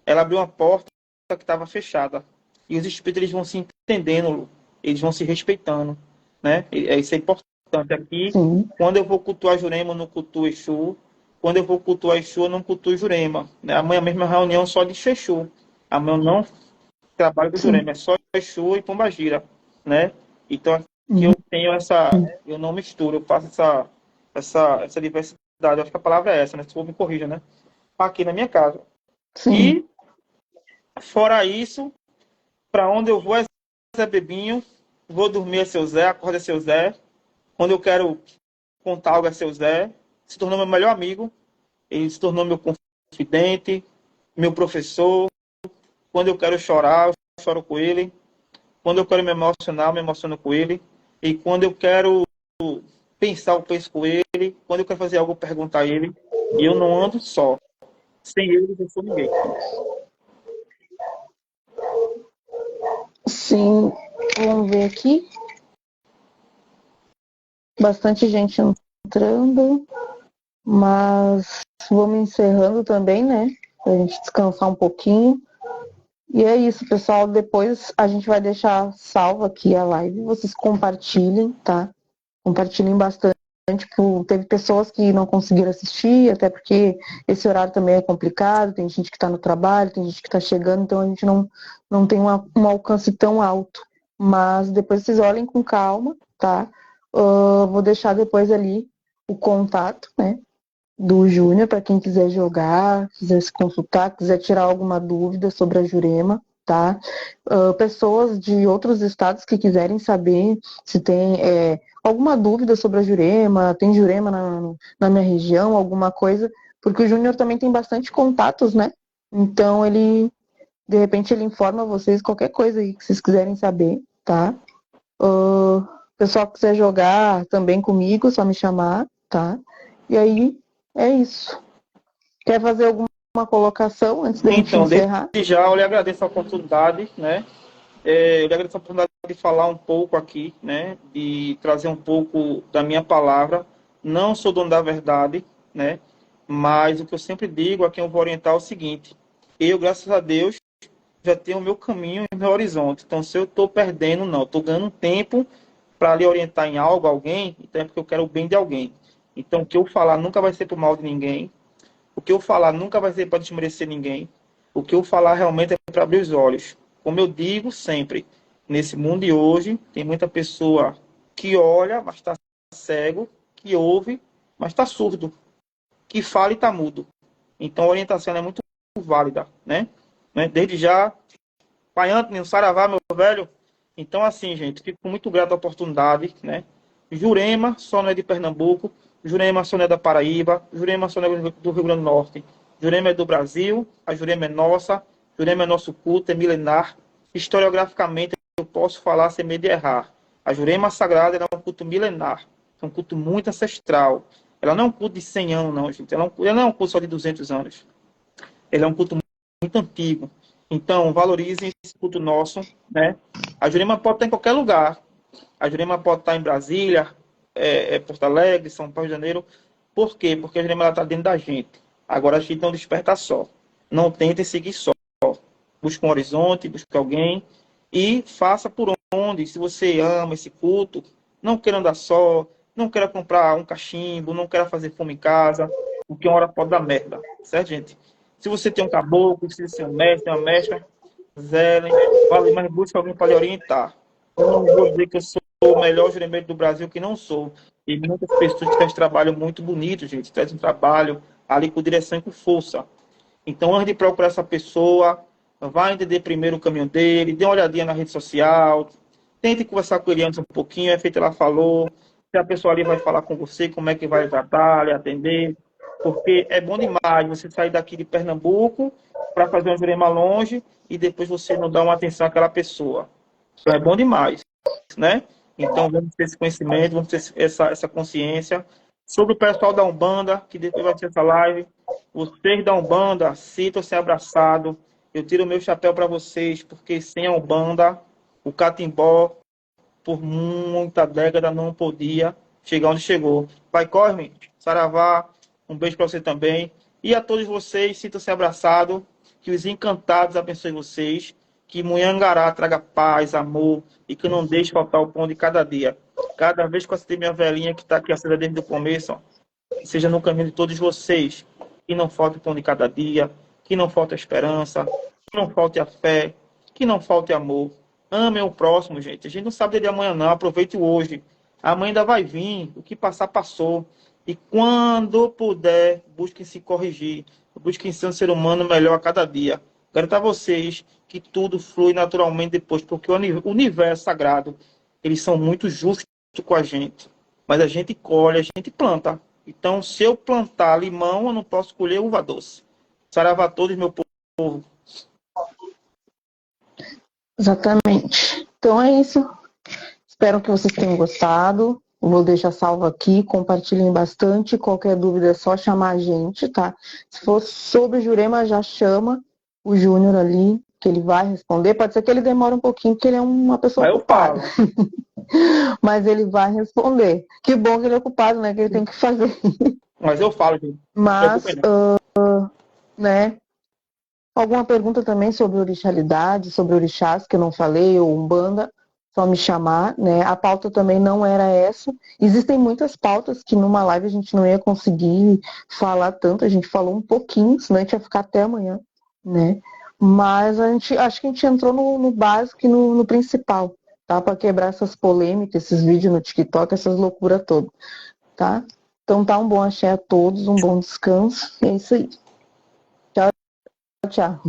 ela abriu uma porta que estava fechada, e os espíritos eles vão se entendendo, eles vão se respeitando, né? Isso é importante aqui. Sim, Quando eu vou cultuar Jurema, eu não cultuo Exu. Quando eu vou cultuar Exu, eu não cultuo Jurema. Né? Amanhã mesmo é reunião só de Exu. Amanhã eu não trabalho com sim. Jurema, é só Exu e Pombagira, né? Então aqui Uhum. eu tenho eu não misturo, eu faço essa diversidade. Acho que a palavra é essa, né? Se for me corrija, né? Aqui na minha casa. Sim, E fora isso, para onde eu vou é Zé Bebinho, vou dormir é seu Zé, acorda é seu Zé. Quando eu quero contar algo é seu Zé, se tornou meu melhor amigo, ele se tornou meu confidente, meu professor. Quando eu quero chorar, eu choro com ele. Quando eu quero me emocionar, eu me emociono com ele. E quando eu quero pensar, eu penso com ele. Quando eu quero fazer algo, eu pergunto a ele. E eu não ando só. Sem ele, eu não sou ninguém. sim. Vamos ver aqui. Bastante gente entrando, mas vamos encerrando também, né? Pra gente descansar um pouquinho. E é isso, pessoal. Depois a gente vai deixar salva aqui a live. Vocês compartilhem, tá? Compartilhem bastante. Tipo, teve pessoas que não conseguiram assistir, até porque esse horário também é complicado. Tem gente que está no trabalho, tem gente que está chegando, então a gente não tem um alcance tão alto. Mas depois vocês olhem com calma, tá? Vou deixar depois ali o contato, né? Do Júnior, para quem quiser jogar, quiser se consultar, quiser tirar alguma dúvida sobre a Jurema, tá? Pessoas de outros estados que quiserem saber se tem alguma dúvida sobre a Jurema, tem Jurema na minha região, alguma coisa, porque o Júnior também tem bastante contatos, né? Então de repente ele informa vocês qualquer coisa aí que vocês quiserem saber, tá? Pessoal que quiser jogar também comigo, só me chamar, tá? E aí, é isso. Quer fazer alguma colocação antes da gente Então, encerrar? desde já, eu lhe agradeço a oportunidade, né? Eu lhe agradeço a oportunidade de falar um pouco aqui, né? De trazer um pouco da minha palavra. Não sou dono da verdade, né? Mas o que eu sempre digo a quem eu vou orientar é o seguinte: eu, graças a Deus, já tenho o meu caminho e o meu horizonte. Então, se eu estou perdendo, não. Estou ganhando tempo para lhe orientar em algo, alguém, então é porque eu quero o bem de alguém. Então, o que eu falar nunca vai ser por mal de ninguém. O que eu falar nunca vai ser para desmerecer ninguém. O que eu falar realmente é para abrir os olhos. Como eu digo sempre, nesse mundo de hoje, tem muita pessoa que olha, mas está cego, que ouve, mas está surdo, que fala e está mudo. Então a orientação é muito válida, né? Desde já, Pai Antônio, saravá, meu velho. Então, assim, gente, fico muito grato à oportunidade, né? Jurema só não é de Pernambuco, Jurema só não é da Paraíba, Jurema só não é do Rio Grande do Norte. Jurema é do Brasil, a Jurema é nossa, Jurema é nosso culto, é milenar. Historiograficamente, eu posso falar sem medo de errar. A Jurema Sagrada é um culto milenar, é um culto muito ancestral. Ela não é um culto de 100 anos, não, gente. Ela não é um culto só de 200 anos. Ele é um culto muito antigo. Então, valorizem esse culto nosso, né? A Jurema pode estar em qualquer lugar. A Jurema pode estar em Brasília, Porto Alegre, São Paulo, Rio de Janeiro. Por quê? Porque a Jurema está dentro da gente. Agora a gente não desperta só. Não tentem seguir só. Busque um horizonte, busque alguém e faça por onde. Se você ama esse culto, não queira andar só, não queira comprar um cachimbo, não queira fazer fome em casa, porque uma hora pode dar merda. Certo, gente? Se você tem um caboclo, se você é um mestre, uma mestra, zelem, vale, mas busque alguém para lhe orientar. Eu não vou dizer que eu sou o melhor juramento do Brasil, que não sou. E muitas pessoas que fazem trabalho muito bonito, gente, fazem um trabalho ali com direção e com força. Então, antes de procurar essa pessoa, vai entender primeiro o caminho dele, dê uma olhadinha na rede social, tente conversar com ele antes um pouquinho, é feito ela falou, se a pessoa ali vai falar com você, como é que vai tratar, lhe atender, porque é bom demais você sair daqui de Pernambuco para fazer uma jurema longe e depois você não dá uma atenção àquela pessoa. Então é bom demais, né? Então vamos ter esse conhecimento, vamos ter essa consciência. Sobre o pessoal da Umbanda, que depois vai ter essa live, vocês da Umbanda, sintam-se abraçados. Eu tiro o meu chapéu para vocês, porque sem a Umbanda, o catimbó, por muita década, não podia chegar onde chegou. Pai Cosme, saravá, um beijo para você também. E a todos vocês, sintam-se abraçados, que os encantados abençoem vocês, que Munhangará traga paz, amor, e que não deixe faltar o pão de cada dia. Cada vez que eu acender minha velhinha, que está aqui acesa desde o começo, ó, que seja no caminho de todos vocês, que não falte o pão de cada dia, que não falte a esperança, que não falte a fé, que não falte amor. Amem o próximo, gente. A gente não sabe de amanhã, não. Aproveite o hoje. Amanhã ainda vai vir. O que passar, passou. E quando puder, busquem se corrigir. Busquem ser um ser humano melhor a cada dia. Garanto a vocês que tudo flui naturalmente depois, porque o universo sagrado, eles são muito justos com a gente. Mas a gente colhe, a gente planta. Então, se eu plantar limão, eu não posso colher uva doce. Saravá a todos, meu povo. Exatamente. Então é isso. Espero que vocês tenham gostado. Eu vou deixar salvo aqui, compartilhem bastante. Qualquer dúvida é só chamar a gente, tá? Se for sobre Jurema, já chama o Júnior ali, que ele vai responder. Pode ser que ele demore um pouquinho, porque ele é uma pessoa Aí eu ocupada. falo. Mas ele vai responder. Que bom que ele é ocupado, né? Que ele tem que fazer. Mas eu falo, gente. Não se Mas, preocupem, não. né? Alguma pergunta também sobre orixalidade, sobre orixás, que eu não falei, ou Umbanda, só me chamar, né? A pauta também não era essa. Existem muitas pautas que numa live a gente não ia conseguir falar tanto, a gente falou um pouquinho, senão a gente ia ficar até amanhã, né? Mas acho que a gente entrou no básico e no principal, tá? Para quebrar essas polêmicas, esses vídeos no TikTok, essas loucuras todas, tá? Então tá, um bom axé a todos, um bom descanso. É isso aí. Tchau, tchau.